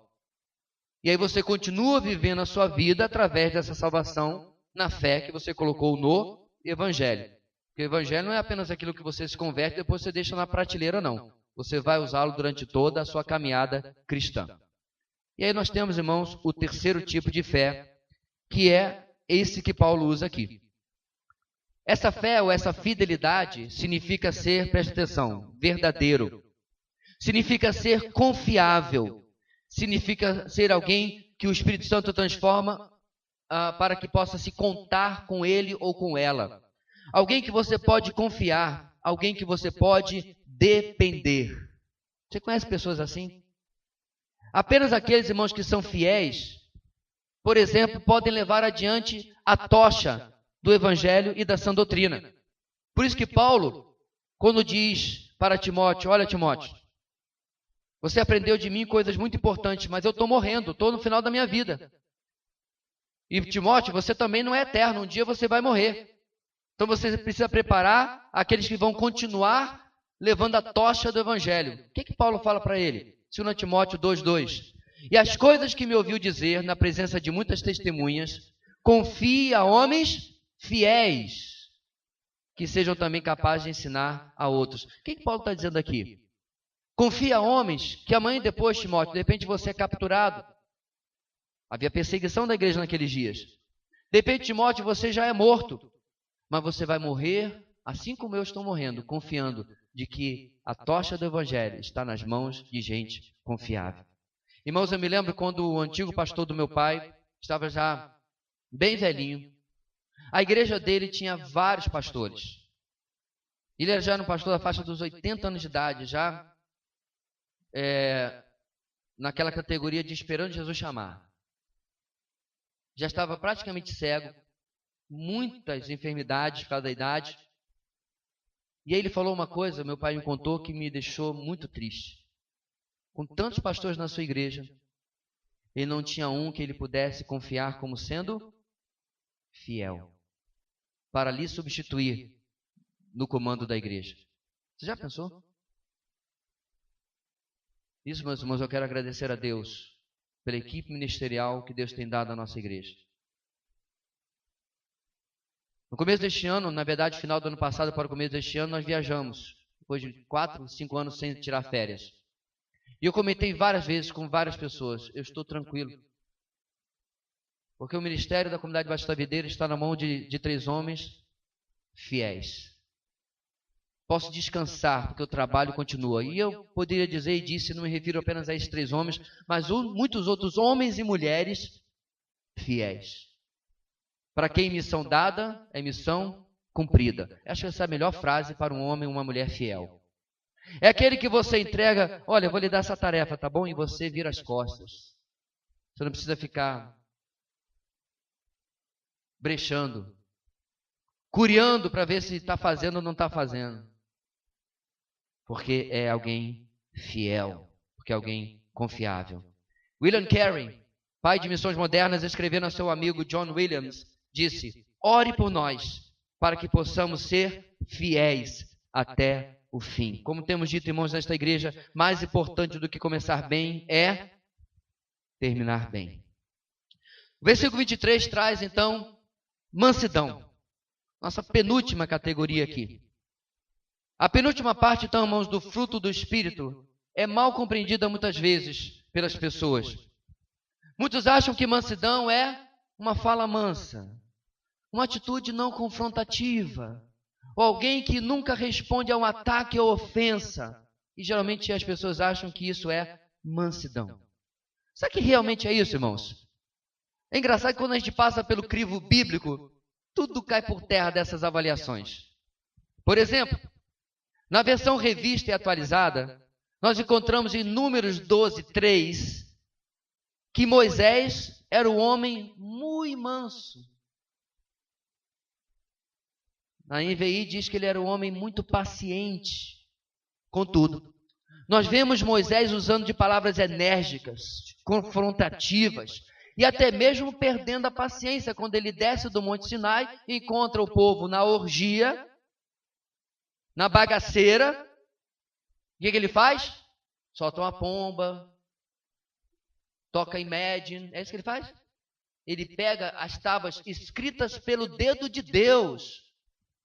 E aí você continua vivendo a sua vida através dessa salvação na fé que você colocou no Evangelho. Porque o Evangelho não é apenas aquilo que você se converte e depois você deixa na prateleira, não. Você vai usá-lo durante toda a sua caminhada cristã. E aí nós temos, irmãos, o terceiro tipo de fé, que é esse que Paulo usa aqui. Essa fé ou essa fidelidade significa ser, preste atenção, verdadeiro. Significa ser confiável. Significa ser alguém que o Espírito Santo transforma para que possa se contar com ele ou com ela. Alguém que você pode confiar, alguém que você pode depender. Você conhece pessoas assim? Apenas aqueles irmãos que são fiéis, por exemplo, podem levar adiante a tocha do Evangelho e da sã doutrina. Por isso que Paulo, quando diz para Timóteo, olha Timóteo, você aprendeu de mim coisas muito importantes, mas eu estou morrendo, estou no final da minha vida. E Timóteo, você também não é eterno, um dia você vai morrer. Então você precisa preparar aqueles que vão continuar levando a tocha do Evangelho. O que Paulo fala para ele? 2 Timóteo 2,2. E as coisas que me ouviu dizer na presença de muitas testemunhas, confie a homens fiéis, que sejam também capazes de ensinar a outros. O que Paulo está dizendo aqui? Confia a homens que amanhã e depois, Timóteo, de repente você é capturado. Havia perseguição da igreja naqueles dias. De repente, Timóteo, você já é morto. Mas você vai morrer, assim como eu estou morrendo, confiando de que a tocha do Evangelho está nas mãos de gente confiável. Irmãos, eu me lembro quando o antigo pastor do meu pai estava já bem velhinho. A igreja dele tinha vários pastores. Ele já era um pastor da faixa dos 80 anos de idade, já naquela categoria de esperando Jesus chamar. Já estava praticamente cego, muitas enfermidades por causa da idade. E aí ele falou uma coisa, meu pai me contou, que me deixou muito triste. Com tantos pastores na sua igreja, ele não tinha um que ele pudesse confiar como sendo fiel, para lhe substituir no comando da igreja. Você já pensou? Isso, meus irmãos, eu quero agradecer a Deus pela equipe ministerial que Deus tem dado à nossa igreja. No começo deste ano, na verdade, final do ano passado para o começo deste ano, nós viajamos, depois de 4, 5 anos sem tirar férias. E eu comentei várias vezes com várias pessoas, eu estou tranquilo. Porque o ministério da comunidade Batista Videira está na mão de 3 homens fiéis. Posso descansar, porque o trabalho continua. E eu poderia dizer e disse, não me refiro apenas a esses 3 homens, mas muitos outros homens e mulheres fiéis. Para quem missão dada, é missão cumprida. Acho que essa é a melhor frase para um homem ou uma mulher fiel. É aquele que você entrega, olha, eu vou lhe dar essa tarefa, tá bom? E você vira as costas. Você não precisa ficar brechando, curiando para ver se está fazendo ou não está fazendo. Porque é alguém fiel, porque é alguém confiável. William Carey, pai de missões modernas, escrevendo a seu amigo John Williams, disse: ore por nós, para que possamos ser fiéis até o fim. Como temos dito, irmãos, nesta igreja, mais importante do que começar bem é terminar bem. O versículo 23 traz, então, mansidão. Nossa penúltima categoria aqui. A penúltima parte, então, irmãos, do fruto do Espírito é mal compreendida muitas vezes pelas pessoas. Muitos acham que mansidão é uma fala mansa, uma atitude não confrontativa, ou alguém que nunca responde a um ataque ou ofensa. E geralmente as pessoas acham que isso é mansidão. Será que realmente é isso, irmãos? É engraçado que quando a gente passa pelo crivo bíblico, tudo cai por terra dessas avaliações. Por exemplo, na versão revista e atualizada, nós encontramos em Números 12:3 que Moisés era um homem muito manso. Na NVI diz que ele era um homem muito paciente. Contudo, nós vemos Moisés usando de palavras enérgicas, confrontativas, e até mesmo perdendo a paciência quando ele desce do Monte Sinai e encontra o povo na orgia, na bagaceira. O que ele faz? Solta uma pomba, toca Imagine. É isso que ele faz? Ele pega as tábuas escritas pelo dedo de Deus,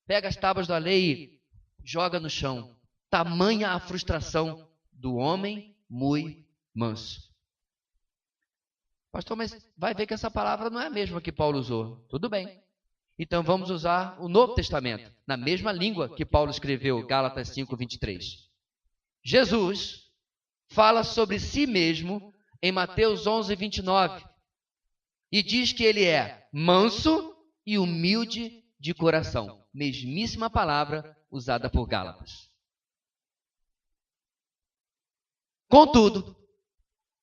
pega as tábuas da lei e joga no chão. Tamanha a frustração do homem muito manso. Pastor, mas vai ver que essa palavra não é a mesma que Paulo usou. Tudo bem. Então vamos usar o Novo Testamento, na mesma língua que Paulo escreveu, Gálatas 5:23. Jesus fala sobre si mesmo em Mateus 11:29 e diz que ele é manso e humilde de coração. Mesmíssima palavra usada por Gálatas. Contudo,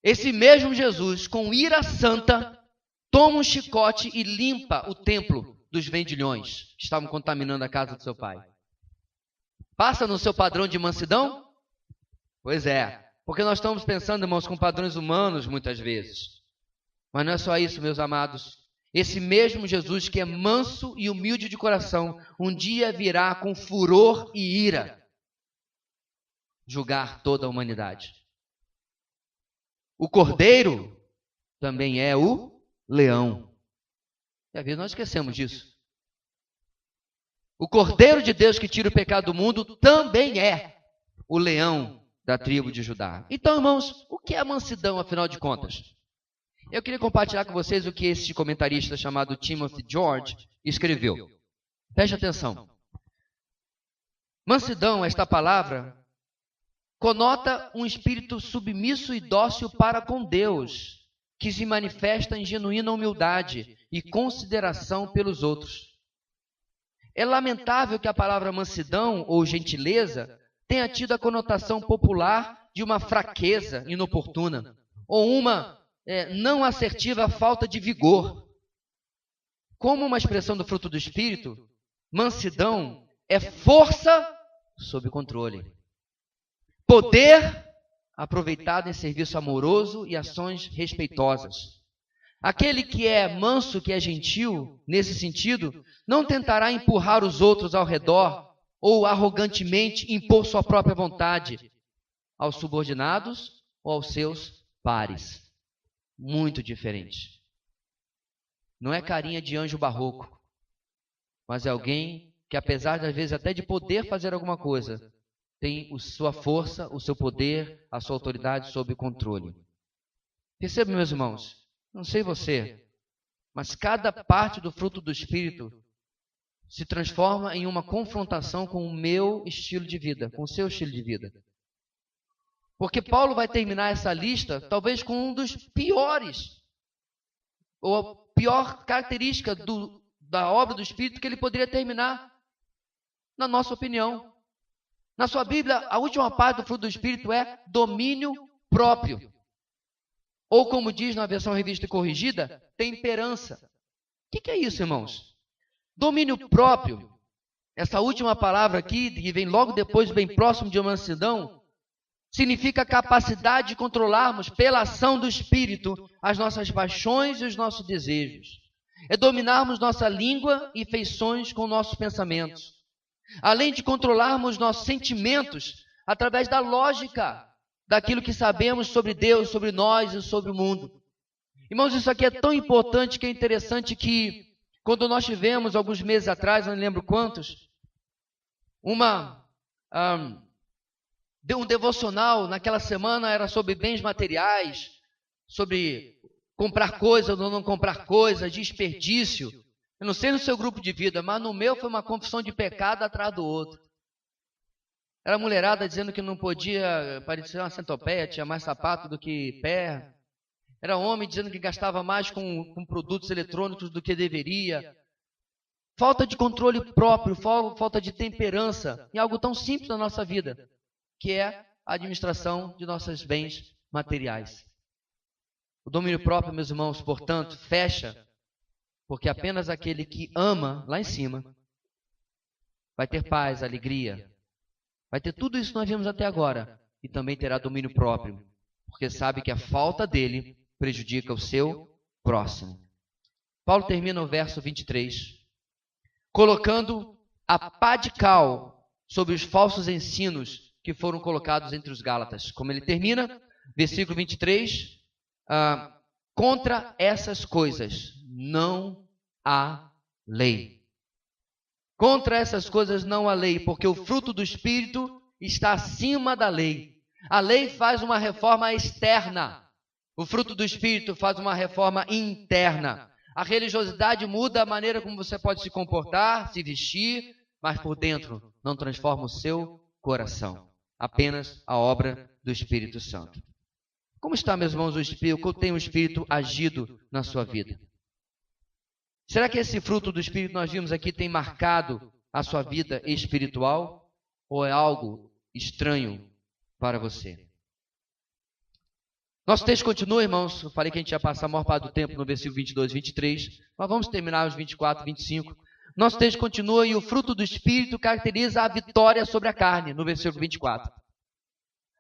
esse mesmo Jesus, com ira santa, toma um chicote e limpa o templo dos vendilhões que estavam contaminando a casa do seu pai. Passa no seu padrão de mansidão? Pois é, porque nós estamos pensando, irmãos, com padrões humanos muitas vezes. Mas não é só isso, meus amados. Esse mesmo Jesus que é manso e humilde de coração, um dia virá com furor e ira julgar toda a humanidade. O cordeiro também é o leão. E às vezes nós esquecemos disso. O cordeiro de Deus que tira o pecado do mundo também é o leão da tribo de Judá. Então, irmãos, o que é a mansidão, afinal de contas? Eu queria compartilhar com vocês o que esse comentarista chamado Timothy George escreveu. Preste atenção. Mansidão, esta palavra, conota um espírito submisso e dócil para com Deus, que se manifesta em genuína humildade e consideração pelos outros. É lamentável que a palavra mansidão ou gentileza tenha tido a conotação popular de uma fraqueza inoportuna ou uma não assertiva falta de vigor. Como uma expressão do fruto do Espírito, mansidão é força sob controle. Poder aproveitado em serviço amoroso e ações respeitosas. Aquele que é manso, que é gentil, nesse sentido, não tentará empurrar os outros ao redor ou arrogantemente impor sua própria vontade aos subordinados ou aos seus pares. Muito diferente. Não é carinha de anjo barroco, mas é alguém que, apesar de, às vezes, até de poder fazer alguma coisa, tem sua força, o seu poder, a sua autoridade sob controle. Perceba, meus irmãos, não sei você, mas cada parte do fruto do Espírito se transforma em uma confrontação com o meu estilo de vida, com o seu estilo de vida. Porque Paulo vai terminar essa lista, talvez com um dos piores, ou a pior característica da obra do Espírito que ele poderia terminar, na nossa opinião. Na sua Bíblia, a última parte do fruto do Espírito é domínio próprio. Ou como diz na versão revista e corrigida, temperança. O que é isso, irmãos? Domínio próprio, essa última palavra aqui, que vem logo depois, bem próximo de mansidão, significa a capacidade de controlarmos pela ação do Espírito as nossas paixões e os nossos desejos. É dominarmos nossa língua e feições com nossos pensamentos. Além de controlarmos nossos sentimentos através da lógica daquilo que sabemos sobre Deus, sobre nós e sobre o mundo. Irmãos, isso aqui é tão importante que é interessante que quando nós tivemos, alguns meses atrás, não lembro quantos, um devocional naquela semana era sobre bens materiais, sobre comprar coisa ou não comprar coisa, desperdício. Eu não sei no seu grupo de vida, mas no meu foi uma confissão de pecado atrás do outro. Era mulherada dizendo que não podia, parecia uma centopeia, tinha mais sapato do que pé. Era homem dizendo que gastava mais com produtos eletrônicos do que deveria. Falta de controle próprio, falta de temperança em algo tão simples na nossa vida, que é a administração de nossos bens materiais. O domínio próprio, meus irmãos, portanto, fecha, porque apenas aquele que ama lá em cima vai ter paz, alegria, vai ter tudo isso que nós vimos até agora e também terá domínio próprio, porque sabe que a falta dele prejudica o seu próximo. Paulo termina o verso 23, colocando a pá de cal sobre os falsos ensinos que foram colocados entre os Gálatas. Como ele termina, versículo 23, contra essas coisas não há lei. Contra essas coisas não há lei, porque o fruto do Espírito está acima da lei. A lei faz uma reforma externa. O fruto do Espírito faz uma reforma interna. A religiosidade muda a maneira como você pode se comportar, se vestir, mas por dentro não transforma o seu coração. Apenas a obra do Espírito Santo. Como está, meus irmãos, o Espírito? Como tem o Espírito agido na sua vida? Será que esse fruto do Espírito que nós vimos aqui tem marcado a sua vida espiritual? Ou é algo estranho para você? Nosso texto continua, irmãos. Eu falei que a gente ia passar a maior parte do tempo no versículo 22 e 23. Mas vamos terminar os 24 e 25. Nosso texto continua e o fruto do Espírito caracteriza a vitória sobre a carne, no versículo 24.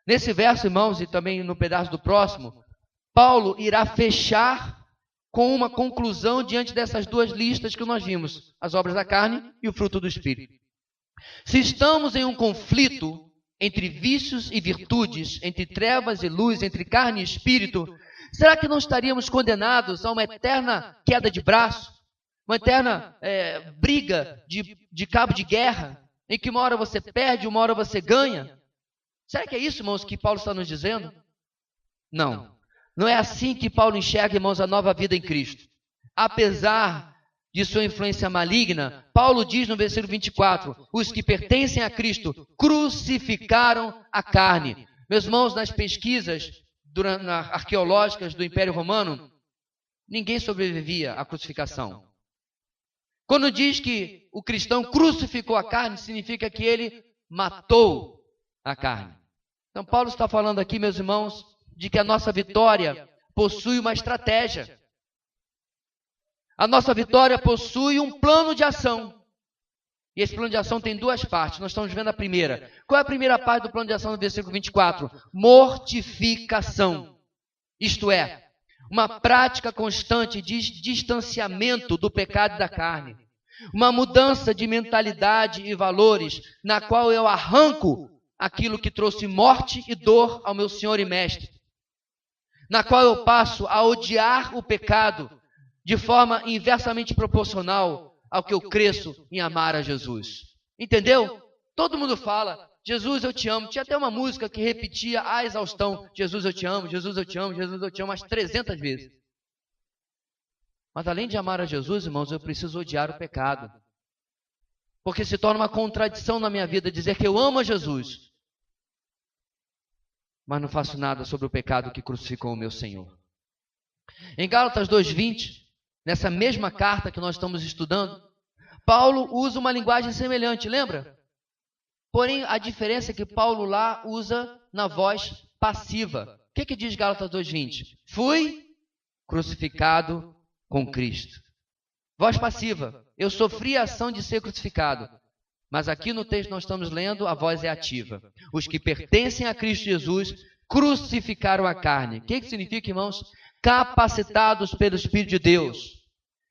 Nesse verso, irmãos, e também no pedaço do próximo, Paulo irá fechar com uma conclusão diante dessas duas listas que nós vimos, as obras da carne e o fruto do Espírito. Se estamos em um conflito entre vícios e virtudes, entre trevas e luz, entre carne e espírito, será que não estaríamos condenados a uma eterna queda de braço, uma eterna briga de cabo de guerra, em que uma hora você perde, uma hora você ganha? Será que é isso, irmãos, que Paulo está nos dizendo? Não. Não é assim que Paulo enxerga, irmãos, a nova vida em Cristo. Apesar de sua influência maligna, Paulo diz no versículo 24, os que pertencem a Cristo crucificaram a carne. Meus irmãos, nas pesquisas arqueológicas do Império Romano, ninguém sobrevivia à crucificação. Quando diz que o cristão crucificou a carne, significa que ele matou a carne. Então Paulo está falando aqui, meus irmãos, de que a nossa vitória possui uma estratégia. A nossa vitória possui um plano de ação. E esse plano de ação tem duas partes. Nós estamos vendo a primeira. Qual é a primeira parte do plano de ação no versículo 24? Mortificação. Isto é, uma prática constante de distanciamento do pecado e da carne. Uma mudança de mentalidade e valores, na qual eu arranco aquilo que trouxe morte e dor ao meu Senhor e Mestre. Na qual eu passo a odiar o pecado de forma inversamente proporcional ao que eu cresço em amar a Jesus. Entendeu? Todo mundo fala, Jesus, eu te amo. Tinha até uma música que repetia à exaustão, Jesus, eu te amo, Jesus, eu te amo, Jesus, eu te amo, umas 300 vezes. Mas além de amar a Jesus, irmãos, eu preciso odiar o pecado. Porque se torna uma contradição na minha vida dizer que eu amo a Jesus, mas não faço nada sobre o pecado que crucificou o meu Senhor. Em Gálatas 2:20, nessa mesma carta que nós estamos estudando, Paulo usa uma linguagem semelhante, lembra? Porém, a diferença é que Paulo lá usa na voz passiva. O que diz Gálatas 2:20? Fui crucificado com Cristo. Voz passiva. Eu sofri a ação de ser crucificado. Mas aqui no texto nós estamos lendo, a voz é ativa. Os que pertencem a Cristo Jesus crucificaram a carne. O que significa, irmãos? Capacitados pelo Espírito de Deus.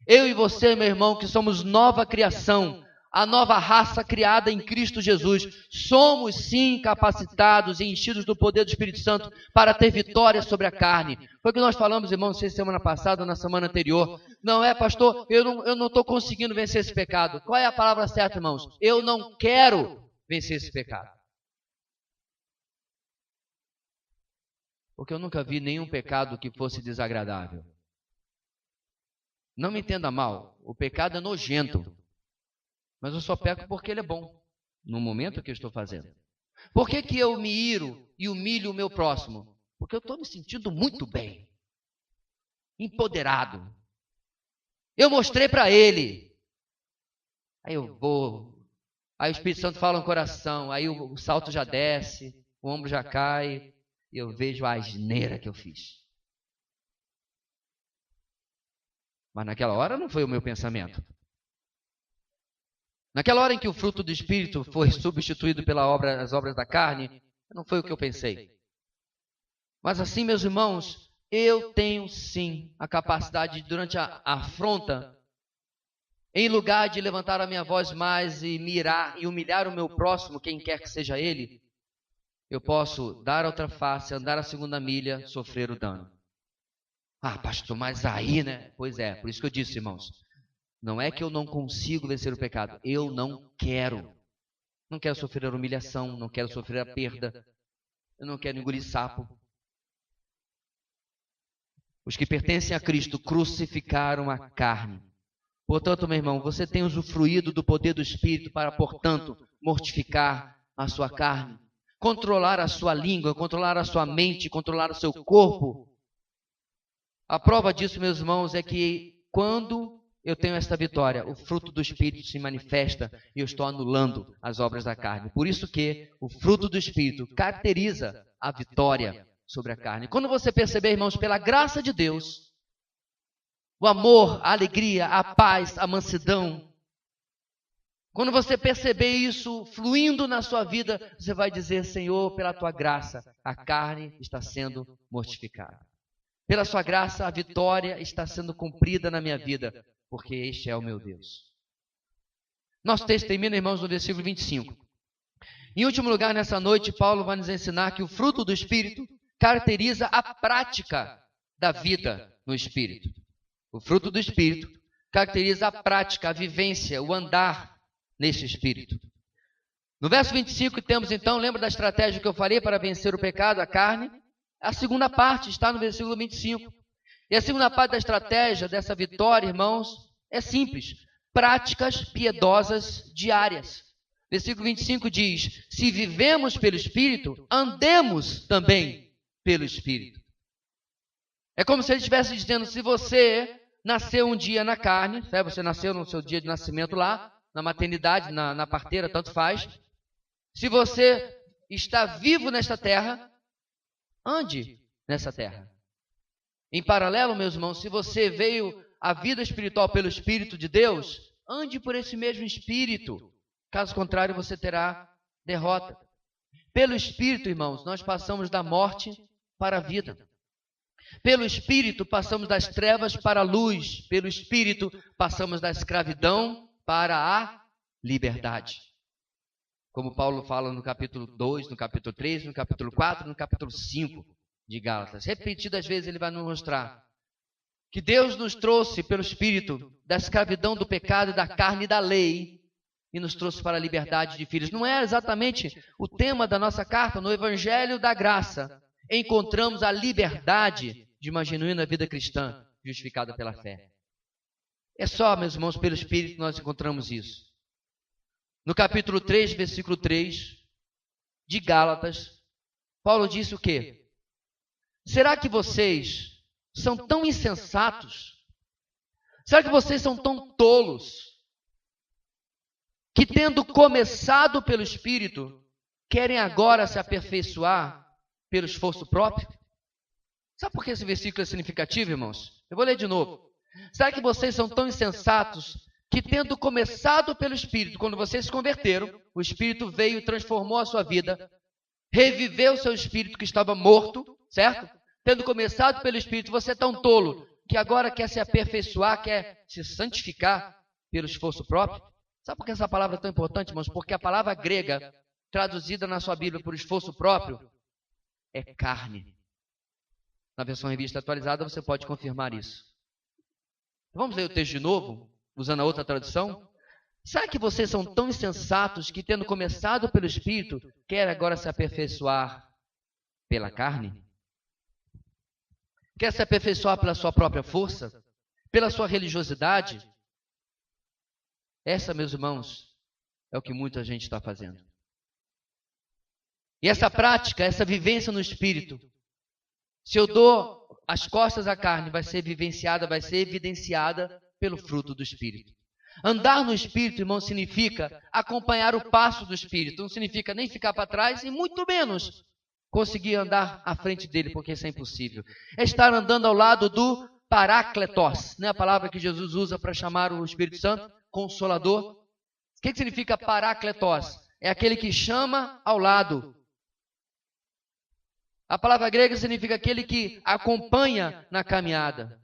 Eu e você, meu irmão, que somos nova criação, a nova raça criada em Cristo Jesus, somos sim capacitados e enchidos do poder do Espírito Santo para ter vitória sobre a carne. Foi o que nós falamos, irmãos, não sei se semana passada ou na semana anterior. Não é, pastor, eu não estou conseguindo vencer esse pecado. Qual é a palavra certa, irmãos? Eu não quero vencer esse pecado. Porque eu nunca vi nenhum pecado que fosse desagradável. Não me entenda mal, o pecado é nojento. Mas eu só peco porque ele é bom, no momento que eu estou fazendo. Por que eu me iro e humilho o meu próximo? Porque eu estou me sentindo muito bem, empoderado. Eu mostrei para ele. Aí eu vou, aí o Espírito Santo fala no coração, aí o salto já desce, o ombro já cai, e eu vejo a asneira que eu fiz. Mas naquela hora não foi o meu pensamento. Naquela hora em que o fruto do Espírito foi substituído pelas obras da carne, não foi o que eu pensei. Mas assim, meus irmãos, eu tenho sim a capacidade de, durante a afronta, em lugar de levantar a minha voz mais e mirar e humilhar o meu próximo, quem quer que seja ele, eu posso dar outra face, andar a segunda milha, sofrer o dano. Ah, pastor, mas aí, né? Pois é, por isso que eu disse, irmãos. Não é que eu não consigo vencer o pecado, eu não quero. Não quero sofrer a humilhação, não quero sofrer a perda, eu não quero engolir sapo. Os que pertencem a Cristo crucificaram a carne. Portanto, meu irmão, você tem usufruído do poder do Espírito para, portanto, mortificar a sua carne, controlar a sua língua, controlar a sua mente, controlar o seu corpo. A prova disso, meus irmãos, é que quando eu tenho esta vitória, o fruto do Espírito se manifesta e eu estou anulando as obras da carne. Por isso que o fruto do Espírito caracteriza a vitória sobre a carne. Quando você perceber, irmãos, pela graça de Deus, o amor, a alegria, a paz, a mansidão, quando você perceber isso fluindo na sua vida, você vai dizer, Senhor, pela tua graça, a carne está sendo mortificada. Pela sua graça, a vitória está sendo cumprida na minha vida, porque este é o meu Deus. Nosso texto termina, irmãos, no versículo 25. Em último lugar, nessa noite, Paulo vai nos ensinar que o fruto do Espírito caracteriza a prática da vida no Espírito. O fruto do Espírito caracteriza a prática, a vivência, o andar nesse Espírito. No verso 25 temos então, lembra da estratégia que eu falei para vencer o pecado, a carne? A segunda parte está no versículo 25. E a segunda parte da estratégia dessa vitória, irmãos, é simples. Práticas piedosas diárias. Versículo 25 diz, se vivemos pelo Espírito, andemos também pelo Espírito. É como se ele estivesse dizendo, se você nasceu um dia na carne, você nasceu no seu dia de nascimento lá, na maternidade, na parteira, tanto faz. Se você está vivo nesta terra, ande nessa terra. Em paralelo, meus irmãos, se você veio à vida espiritual pelo Espírito de Deus, ande por esse mesmo Espírito. Caso contrário, você terá derrota. Pelo Espírito, irmãos, nós passamos da morte para a vida. Pelo Espírito, passamos das trevas para a luz. Pelo Espírito, passamos da escravidão para a liberdade. Como Paulo fala no capítulo 2, no capítulo 3, no capítulo 4, no capítulo 5 de Gálatas. Repetidas vezes ele vai nos mostrar que Deus nos trouxe pelo Espírito da escravidão do pecado, da carne e da lei e nos trouxe para a liberdade de filhos. Não é exatamente o tema da nossa carta. No Evangelho da Graça encontramos a liberdade de uma genuína vida cristã justificada pela fé. É só, meus irmãos, pelo Espírito que nós encontramos isso. No capítulo 3, versículo 3 de Gálatas, Paulo disse o quê? Será que vocês são tão insensatos? Será que vocês são tão tolos que, tendo começado pelo Espírito, querem agora se aperfeiçoar pelo esforço próprio? Sabe por que esse versículo é significativo, irmãos? Eu vou ler de novo. Será que vocês são tão insensatos que, tendo começado pelo Espírito, quando vocês se converteram, o Espírito veio e transformou a sua vida, reviveu o seu espírito que estava morto, certo? Tendo começado pelo Espírito, você é tão tolo que agora quer se aperfeiçoar, quer se santificar pelo esforço próprio? Sabe por que essa palavra é tão importante, irmãos? Porque a palavra grega, traduzida na sua Bíblia por esforço próprio, é carne. Na versão revista atualizada você pode confirmar isso. Vamos ler o texto de novo, usando a outra tradução? Será que vocês são tão insensatos que, tendo começado pelo Espírito, querem agora se aperfeiçoar pela carne? Quer se aperfeiçoar pela sua própria força? Pela sua religiosidade? Essa, meus irmãos, é o que muita gente está fazendo. E essa prática, essa vivência no Espírito, se eu dou as costas à carne, vai ser vivenciada, vai ser evidenciada pelo fruto do Espírito. Andar no Espírito, irmão, significa acompanhar o passo do Espírito. Não significa nem ficar para trás e muito menos conseguir andar à frente dele, porque isso é impossível. É estar andando ao lado do Parácletos, né? A palavra que Jesus usa para chamar o Espírito Santo, Consolador. O que significa Parácletos? É aquele que chama ao lado. A palavra grega significa aquele que acompanha na caminhada.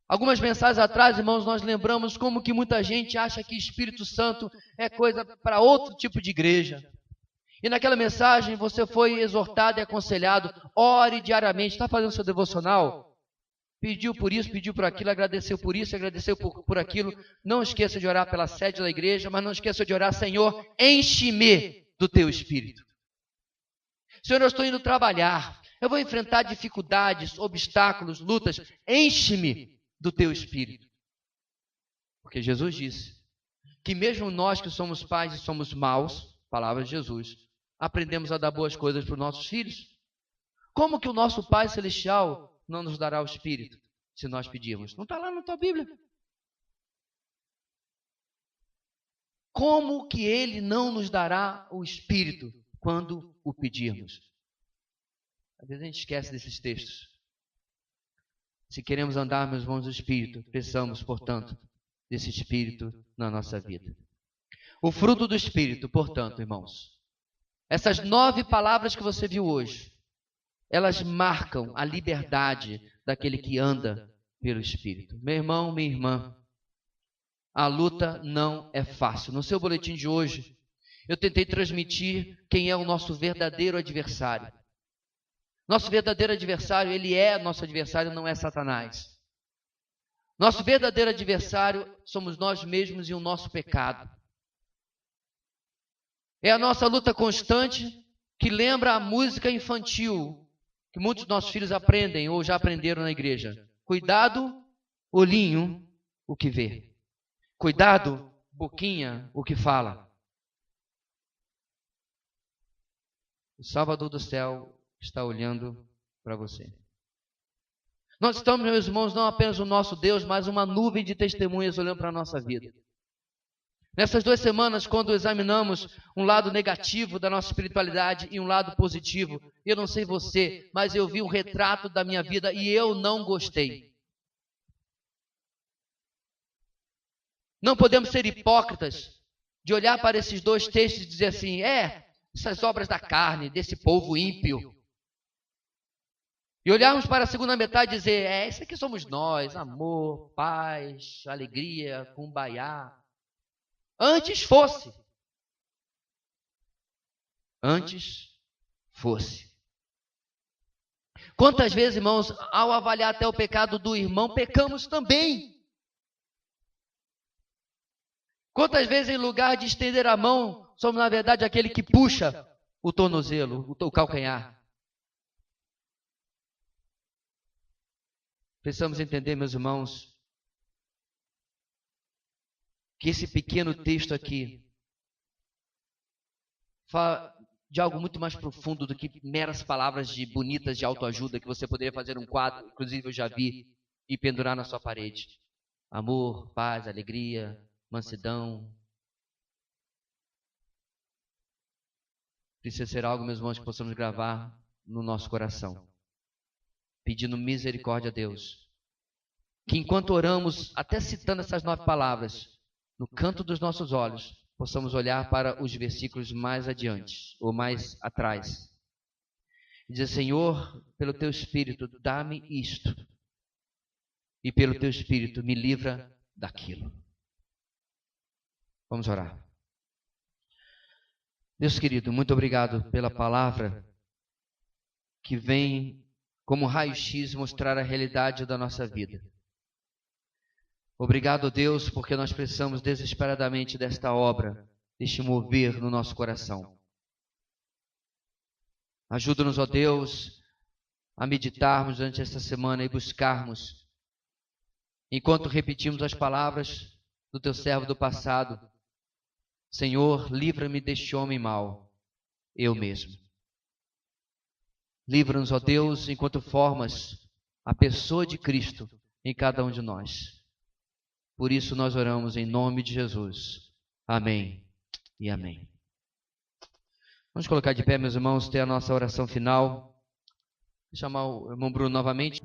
Algumas mensagens atrás, irmãos, nós lembramos como que muita gente acha que Espírito Santo é coisa para outro tipo de igreja. E naquela mensagem você foi exortado e aconselhado, ore diariamente. Está fazendo seu devocional? Pediu por isso, pediu por aquilo, agradeceu por isso, agradeceu por aquilo. Não esqueça de orar pela sede da igreja, mas não esqueça de orar, Senhor, enche-me do teu Espírito. Senhor, eu estou indo trabalhar, eu vou enfrentar dificuldades, obstáculos, lutas, enche-me do teu Espírito. Porque Jesus disse que mesmo nós que somos pais e somos maus, palavra de Jesus, aprendemos a dar boas coisas para os nossos filhos. Como que o nosso Pai Celestial não nos dará o Espírito, se nós pedirmos? Não está lá na tua Bíblia. Como que Ele não nos dará o Espírito quando o pedirmos? Às vezes a gente esquece desses textos. Se queremos andar, meus irmãos, no Espírito, precisamos, portanto, desse Espírito na nossa vida. O fruto do Espírito, portanto, irmãos, essas 9 palavras que você viu hoje, elas marcam a liberdade daquele que anda pelo Espírito. Meu irmão, minha irmã, a luta não é fácil. No seu boletim de hoje, eu tentei transmitir quem é o nosso verdadeiro adversário. Nosso verdadeiro adversário, ele é nosso adversário, não é Satanás. Nosso verdadeiro adversário somos nós mesmos e o nosso pecado. É a nossa luta constante que lembra a música infantil que muitos dos nossos filhos aprendem ou já aprenderam na igreja. Cuidado, olhinho, o que vê. Cuidado, boquinha, o que fala. O Salvador do céu está olhando para você. Nós estamos, meus irmãos, não apenas o nosso Deus, mas uma nuvem de testemunhas olhando para a nossa vida. Nessas 2 semanas, quando examinamos um lado negativo da nossa espiritualidade e um lado positivo, eu não sei você, mas eu vi um retrato da minha vida e eu não gostei. Não podemos ser hipócritas de olhar para esses dois textos e dizer assim, essas obras da carne, desse povo ímpio. E olharmos para a segunda metade e dizer, isso aqui somos nós, amor, paz, alegria, kumbaya. Antes fosse. Antes fosse. Quantas vezes, irmãos, ao avaliar até o pecado do irmão, pecamos também. Quantas vezes, em lugar de estender a mão, somos, na verdade, aquele que puxa o tornozelo, o calcanhar. Precisamos entender, meus irmãos, que esse pequeno texto aqui fala de algo muito mais profundo do que meras palavras bonitas de autoajuda que você poderia fazer um quadro, inclusive eu já vi, e pendurar na sua parede. Amor, paz, alegria, mansidão. Precisa ser algo, meus irmãos, que possamos gravar no nosso coração, pedindo misericórdia a Deus. Que enquanto oramos, até citando essas 9 palavras, no canto dos nossos olhos, possamos olhar para os versículos mais adiante, ou mais atrás. E dizer, Senhor, pelo Teu Espírito, dá-me isto. E pelo Teu Espírito, me livra daquilo. Vamos orar. Deus querido, muito obrigado pela palavra que vem como raio-x mostrar a realidade da nossa vida. Obrigado, Deus, porque nós precisamos desesperadamente desta obra, deste mover no nosso coração. Ajuda-nos, ó Deus, a meditarmos durante esta semana e buscarmos, enquanto repetimos as palavras do Teu servo do passado, Senhor, livra-me deste homem mau, eu mesmo. Livra-nos, ó Deus, enquanto formas a pessoa de Cristo em cada um de nós. Por isso nós oramos em nome de Jesus. Amém e amém. Vamos colocar de pé, meus irmãos, ter a nossa oração final. Vou chamar o irmão Bruno novamente.